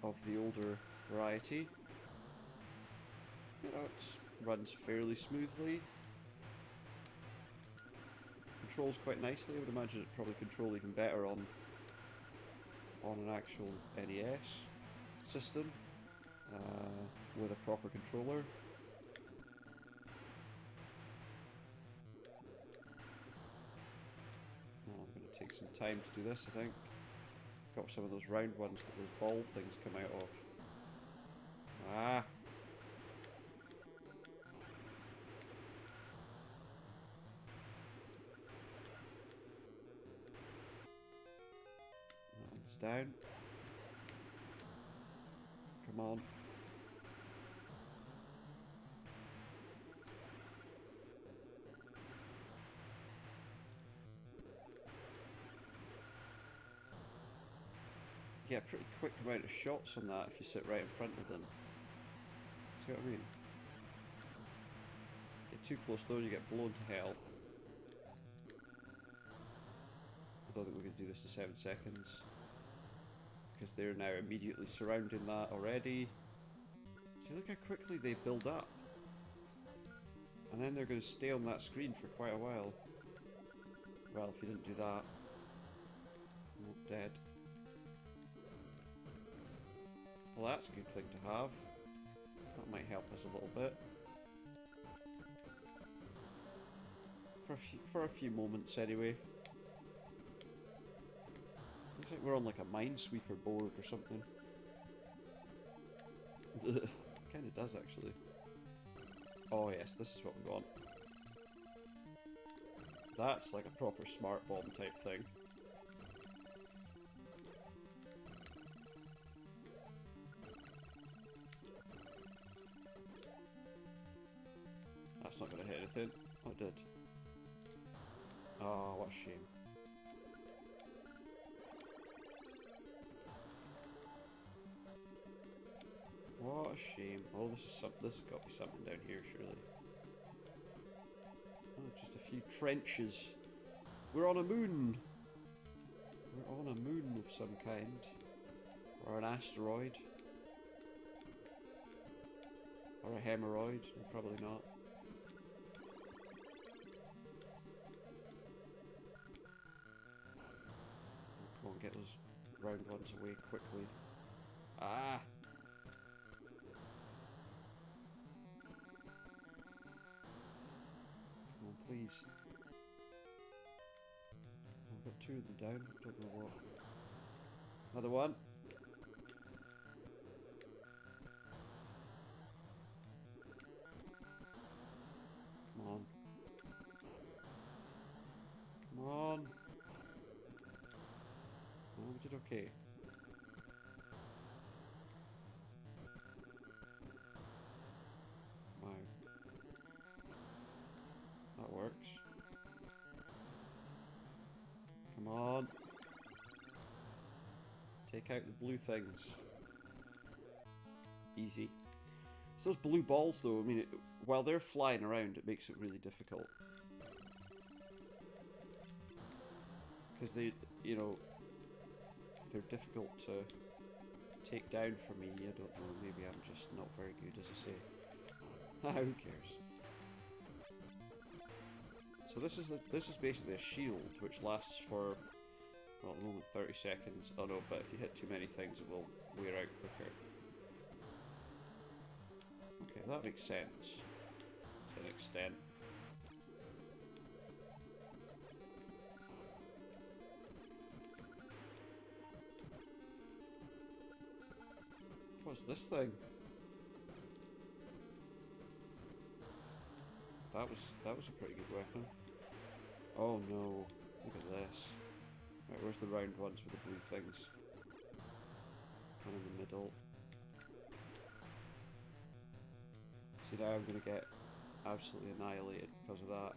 of the older variety, you know, it runs fairly smoothly. Controls quite nicely. I would imagine it probably control even better on an actual NES system with a proper controller. Oh, I'm going to take some time to do this, I think. Got some of those round ones that those ball things come out of. Ah! That one's down. Come on. You get a pretty quick amount of shots on that if you sit right in front of them. See what I mean? Get too close though and you get blown to hell. I don't think we can do this in 7 seconds. Because they're now immediately surrounding that already. See, look how quickly they build up. And then they're going to stay on that screen for quite a while. Well, if you didn't do that. Nope, dead. Well, that's a good thing to have. That might help us a little bit. For a few moments anyway. Looks like we're on like a minesweeper board or something. Kinda does actually. Oh yes, this is what we want. That's like a proper smart bomb type thing. That's not gonna hit anything. Oh, it did. Oh, what a shame. What a shame. Oh, this has got to be something down here, surely. Oh, just a few trenches. We're on a moon! We're on a moon of some kind. Or an asteroid. Or a hemorrhoid. No, probably not. Come on, get those round ones away quickly. Ah! Come on, please. I've got 2 of them down. Don't know what. Another one. Come on. okay. Wow. That works. Come on. Take out the blue things. Easy. It's those blue balls though, I mean, while they're flying around, it makes it really difficult. Because they, you know, they're difficult to take down for me. I don't know, maybe I'm just not very good, as I say. Who cares? So this is basically a shield, which lasts for, well, at the moment 30 seconds. Oh no, but if you hit too many things, it will wear out quicker. Okay, that makes sense to an extent. What's this thing? That was a pretty good weapon. Oh no, look at this. Right, where's the round ones with the blue things? One in the middle. See, now I'm gonna get absolutely annihilated because of that.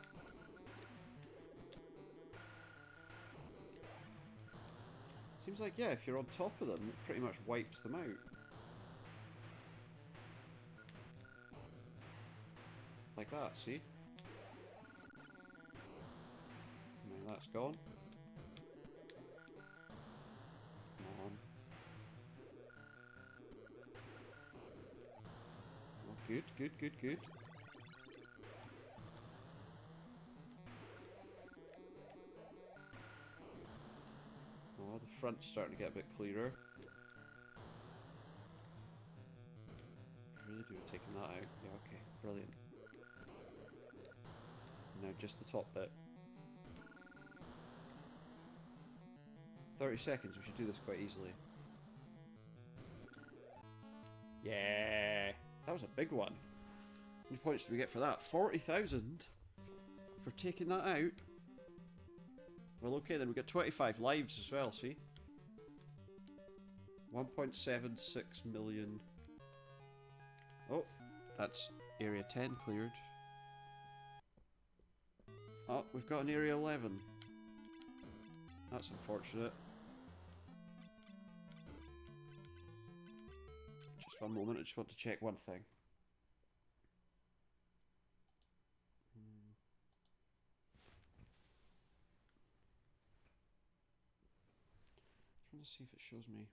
Seems like, yeah, if you're on top of them, it pretty much wipes them out. Like that, see? Now that's gone. Come on. Oh, good, good, good, good. Oh, the front's starting to get a bit clearer. I really do have taken that out. Yeah, okay, brilliant. Now just the top bit. 30 seconds, we should do this quite easily. Yeah! That was a big one. How many points do we get for that? 40,000? For taking that out? Well, okay, then we get 25 lives as well, see? 1.76 million. Oh, that's Area 10 cleared. Oh, we've got an Area 11. That's unfortunate. Just one moment, I just want to check one thing. Trying to see if it shows me.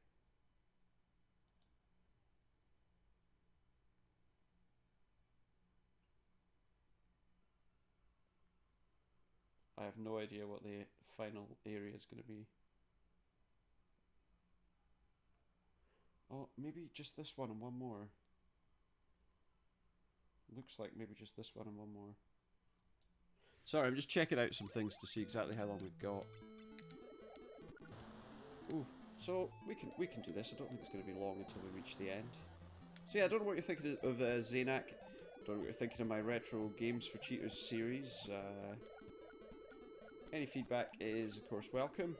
I have no idea what the final area is going to be. Oh, maybe just this one and one more. Looks like maybe just this one and one more. Sorry, I'm just checking out some things to see exactly how long we've got. Ooh, so we can do this. I don't think it's going to be long until we reach the end. So yeah, I don't know what you're thinking of Zanac. I don't know what you're thinking of my Retro Games for Cheaters series. Any feedback is, of course, welcome.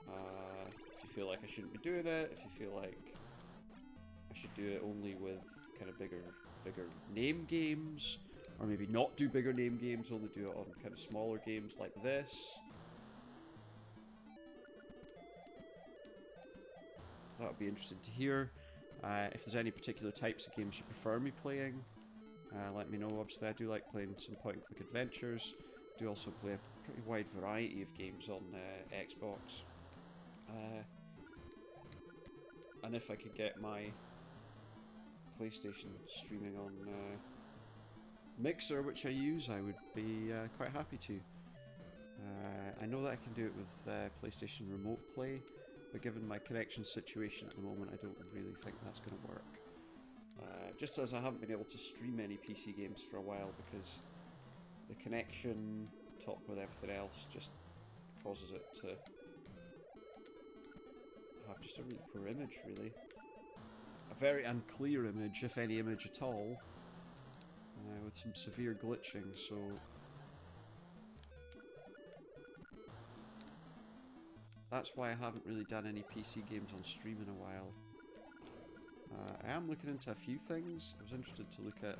If you feel like I shouldn't be doing it, if you feel like I should do it only with kind of bigger name games, or maybe not do bigger name games, only do it on kind of smaller games like this. That would be interesting to hear. If there's any particular types of games you prefer me playing, let me know. Obviously, I do like playing some point-and-click adventures. I do also play a pretty wide variety of games on Xbox. And if I could get my PlayStation streaming on Mixer, which I use, I would be quite happy to. I know that I can do it with PlayStation Remote Play, but given my connection situation at the moment, I don't really think that's going to work. Just as I haven't been able to stream any PC games for a while because the connection, topped with everything else, just causes it to have just a really poor image, really. A very unclear image, if any image at all, with some severe glitching, so That's why I haven't really done any PC games on stream in a while. I am looking into a few things. I was interested to look at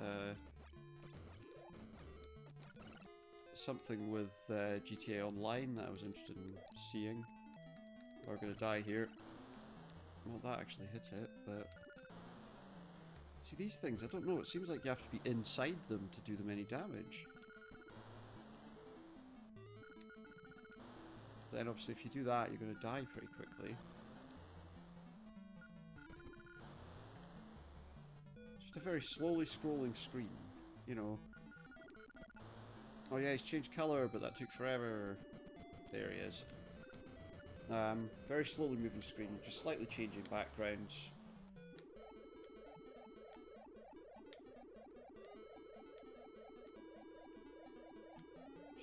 something with GTA Online that I was interested in seeing. We're gonna die here. Well, that actually hit it, but... See, these things, I don't know, it seems like you have to be inside them to do them any damage. Then obviously if you do that, you're gonna die pretty quickly. Just a very slowly scrolling screen, you know. Oh yeah, he's changed colour, but that took forever. There he is. Very slowly moving screen, just slightly changing backgrounds.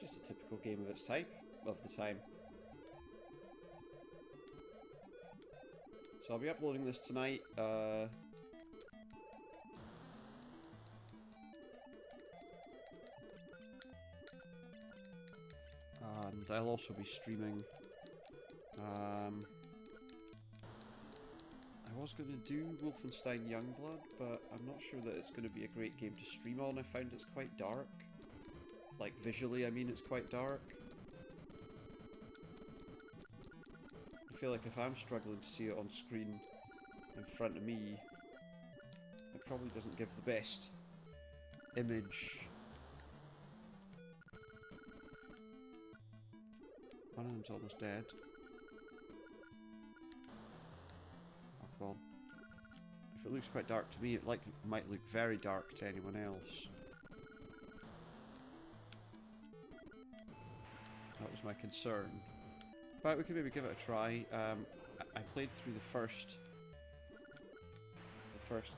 Just a typical game of its type, of the time. So I'll be uploading this tonight. And I'll also be streaming. I was going to do Wolfenstein Youngblood, but I'm not sure that it's going to be a great game to stream on. I found it's quite dark. Like, visually, I mean, it's quite dark. I feel like if I'm struggling to see it on screen in front of me, it probably doesn't give the best image. One of them's almost dead. Oh, come on. If it looks quite dark to me, it might look very dark to anyone else. That was my concern. But we can maybe give it a try. I played through the first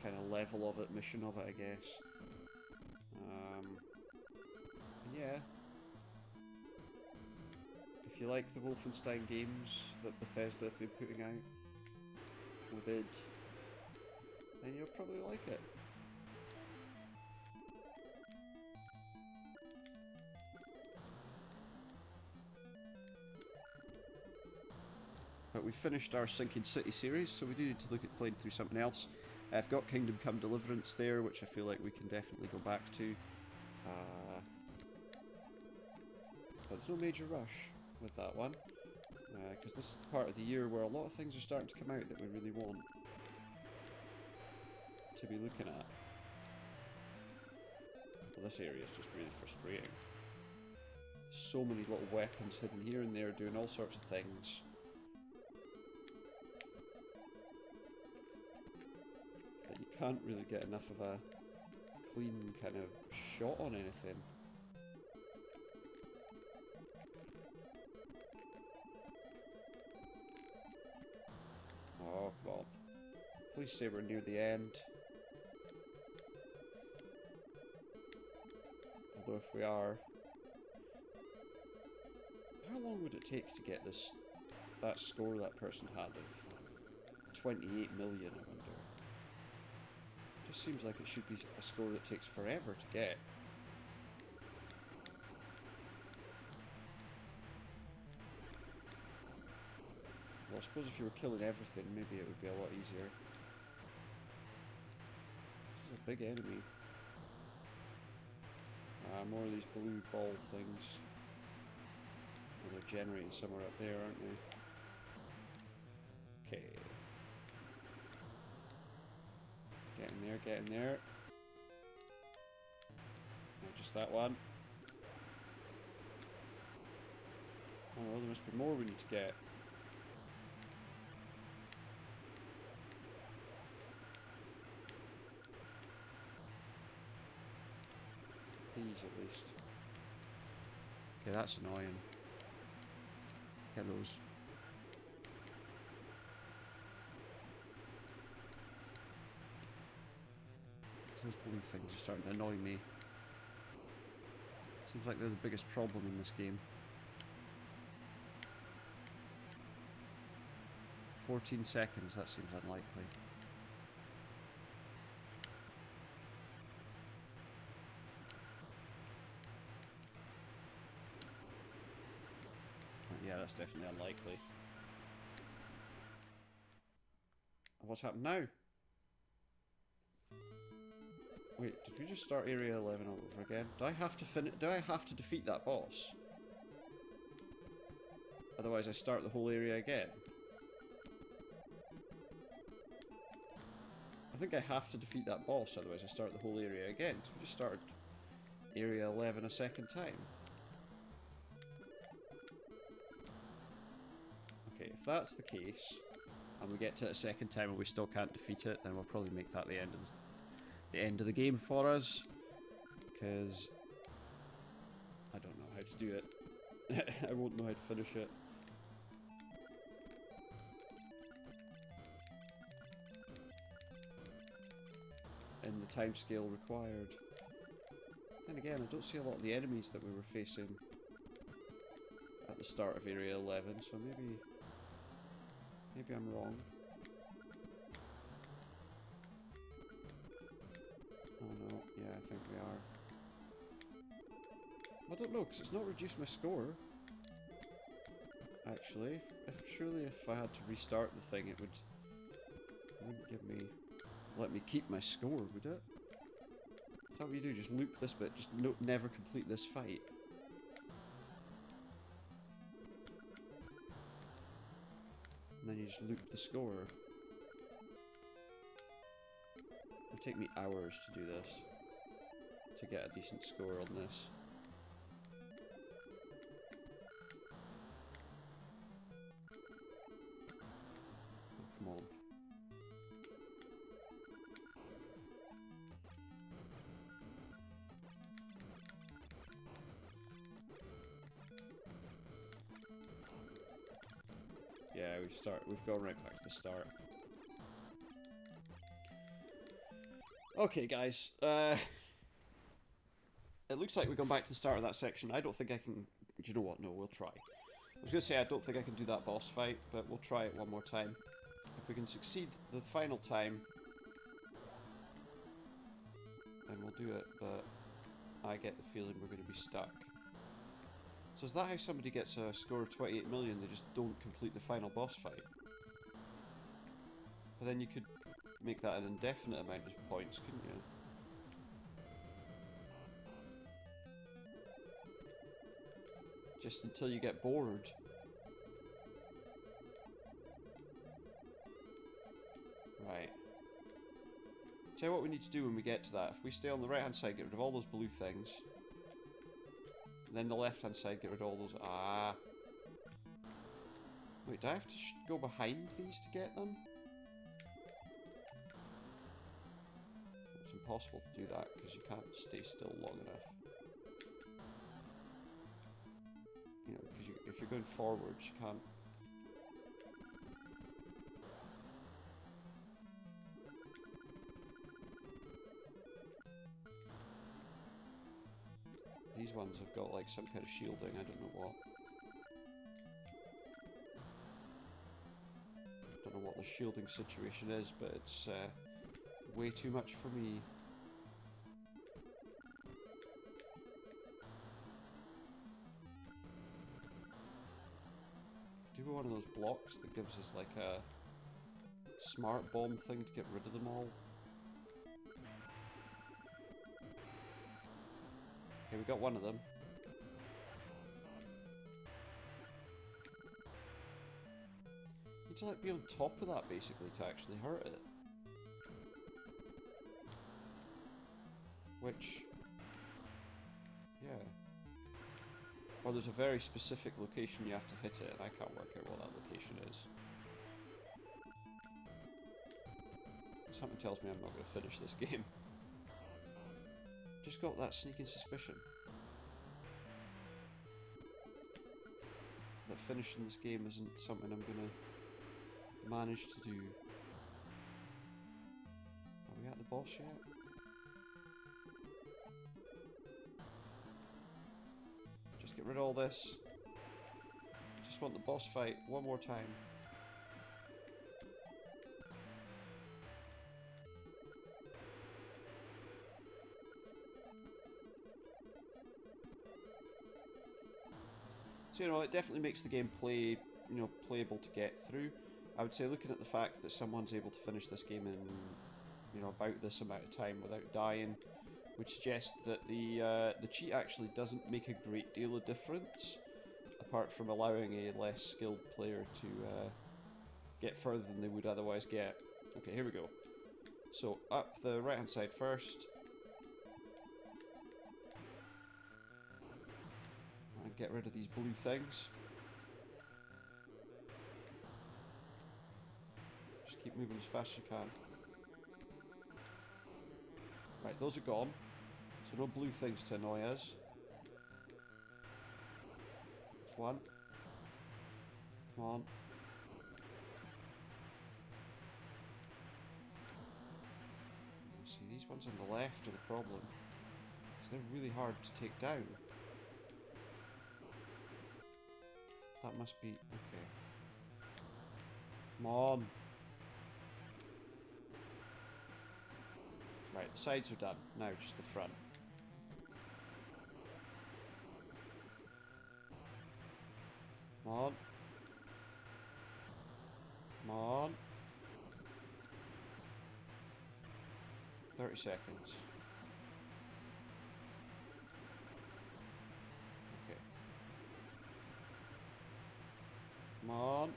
kind of level of it, mission of it, I guess. Yeah. If you like the Wolfenstein games that Bethesda have been putting out with id, then you'll probably like it. But we finished our Sinking City series, so we do need to look at playing through something else. I've got Kingdom Come Deliverance there, which I feel like we can definitely go back to. But there's no major rush with that one, because this is the part of the year where a lot of things are starting to come out that we really want to be looking at. But this area is just really frustrating. So many little weapons hidden here and there doing all sorts of things. That you can't really get enough of a clean kind of shot on anything. Oh, come on. Please say we're near the end. Although if we are... How long would it take to get that score that person had of 28 million, I wonder? Just seems like it should be a score that takes forever to get. Well, I suppose if you were killing everything, maybe it would be a lot easier. This is a big enemy. More of these blue ball things. And they're generating somewhere up there, aren't they? Okay. Get in there. No, just that one. Oh well, there must be more we need to get. These at least. Okay, that's annoying. Get those. Those blue things are starting to annoy me. Seems like they're the biggest problem in this game. 14 seconds, that seems unlikely. Yeah, that's definitely unlikely. What's happened now? Wait, did we just start Area 11 all over again? Do I have to do I have to defeat that boss? Otherwise I start the whole area again. I think I have to defeat that boss, otherwise I start the whole area again, because we just started Area 11 a second time. Okay, if that's the case, and we get to it a second time and we still can't defeat it, then we'll probably make that the end of the game for us, because I don't know how to do it. I won't know how to finish it. In the time scale required. Then again, I don't see a lot of the enemies that we were facing at the start of Area 11, so maybe I'm wrong. Oh no, yeah, I think we are. I don't know, because it's not reduced my score. Actually, surely if I had to restart the thing, it wouldn't give me, let me keep my score, would it? Is that what you do? Just loop this bit, just never complete this fight. And then you just loop the score. It would take me hours to do this, to get a decent score on this. Oh, come on. Yeah, we've gone right back to the start. Okay, guys. It looks like we've gone back to the start of that section. I don't think I can... Do you know what? No, we'll try. I was going to say I don't think I can do that boss fight, but we'll try it one more time. If we can succeed the final time, then we'll do it, but I get the feeling we're going to be stuck. So is that how somebody gets a score of 28 million? They just don't complete the final boss fight? But then you could make that an indefinite amount of points, couldn't you? Just until you get bored. Right. Tell you what we need to do when we get to that. If we stay on the right hand side, get rid of all those blue things. And then the left hand side, get rid of all those... Ah. Wait, do I have to go behind these to get them? It's impossible to do that because you can't stay still long enough. You know, because if you're going forwards, you can't... These ones have got like some kind of shielding, I don't know what. Don't know what the shielding situation is, but it's way too much for me. Do one of those blocks that gives us like a smart bomb thing to get rid of them all. Okay, we got one of them. You need to like be on top of that basically to actually hurt it. Which, yeah. Or there's a very specific location you have to hit it, and I can't work out what that location is. Something tells me I'm not going to finish this game. Just got that sneaking suspicion that finishing this game isn't something I'm going to manage to do. Are we at the boss yet? Just get rid of all this. Just want the boss fight one more time. So, you know, it definitely makes the game playable to get through. I would say looking at the fact that someone's able to finish this game in, you know, about this amount of time without dying, would suggest that the cheat actually doesn't make a great deal of difference, apart from allowing a less skilled player to get further than they would otherwise get. Okay, here we go. So, up the right-hand side first. And get rid of these blue things. Just keep moving as fast as you can. Right, those are gone. So no blue things to annoy us. That's one. Come on. See, these ones on the left are the problem. Because they're really hard to take down. That must be... okay. Come on. Right, the sides are done. Now just the front. Come on. Come on. 30 seconds. Okay. Come on.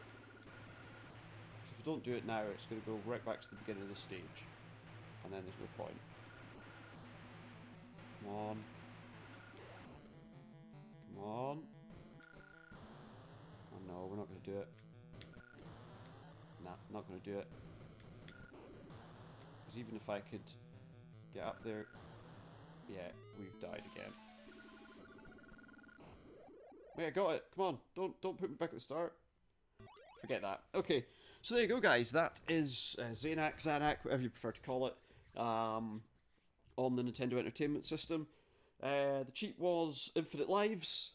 So if I don't do it now, it's going to go right back to the beginning of the stage. And then there's no point. Come on. Come on. Oh no, we're not going to do it. Nah, not going to do it. Because even if I could get up there... yeah, we've died again. Wait, I got it. Come on. Don't put me back at the start. Forget that. Okay, so there you go, guys. That is Zanac, whatever you prefer to call it, on the Nintendo Entertainment System. The cheat was infinite lives.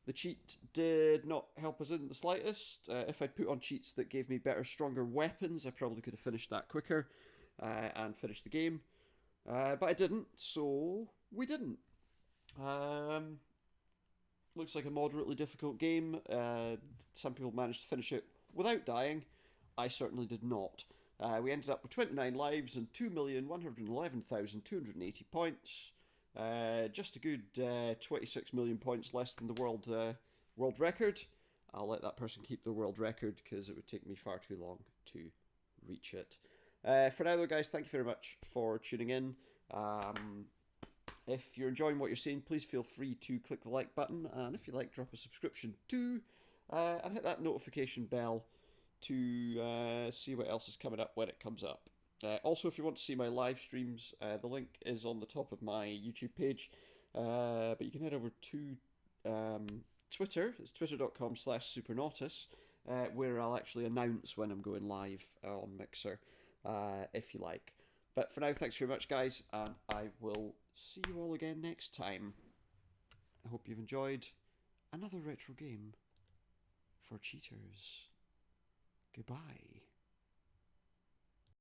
The cheat did not help us in the slightest. If I'd put on cheats that gave me better, stronger weapons, I probably could have finished that quicker and finished the game. But I didn't, so we didn't. Looks like a moderately difficult game. Some people managed to finish it without dying. I certainly did not. We ended up with 29 lives and 2,111,280 points. Just a good 26 million points less than the world record. I'll let that person keep the world record because it would take me far too long to reach it. For now though, guys, thank you very much for tuning in. If you're enjoying what you're seeing, please feel free to click the like button, and if you like, drop a subscription too, and hit that notification bell to see what else is coming up when it comes up. Also, if you want to see my live streams, the link is on the top of my YouTube page, but you can head over to Twitter. It's twitter.com/supernautus, where I'll actually announce when I'm going live on Mixer, if you like. But for now, thanks very much, guys, and I will see you all again next time. I hope you've enjoyed another retro game for cheaters. Goodbye.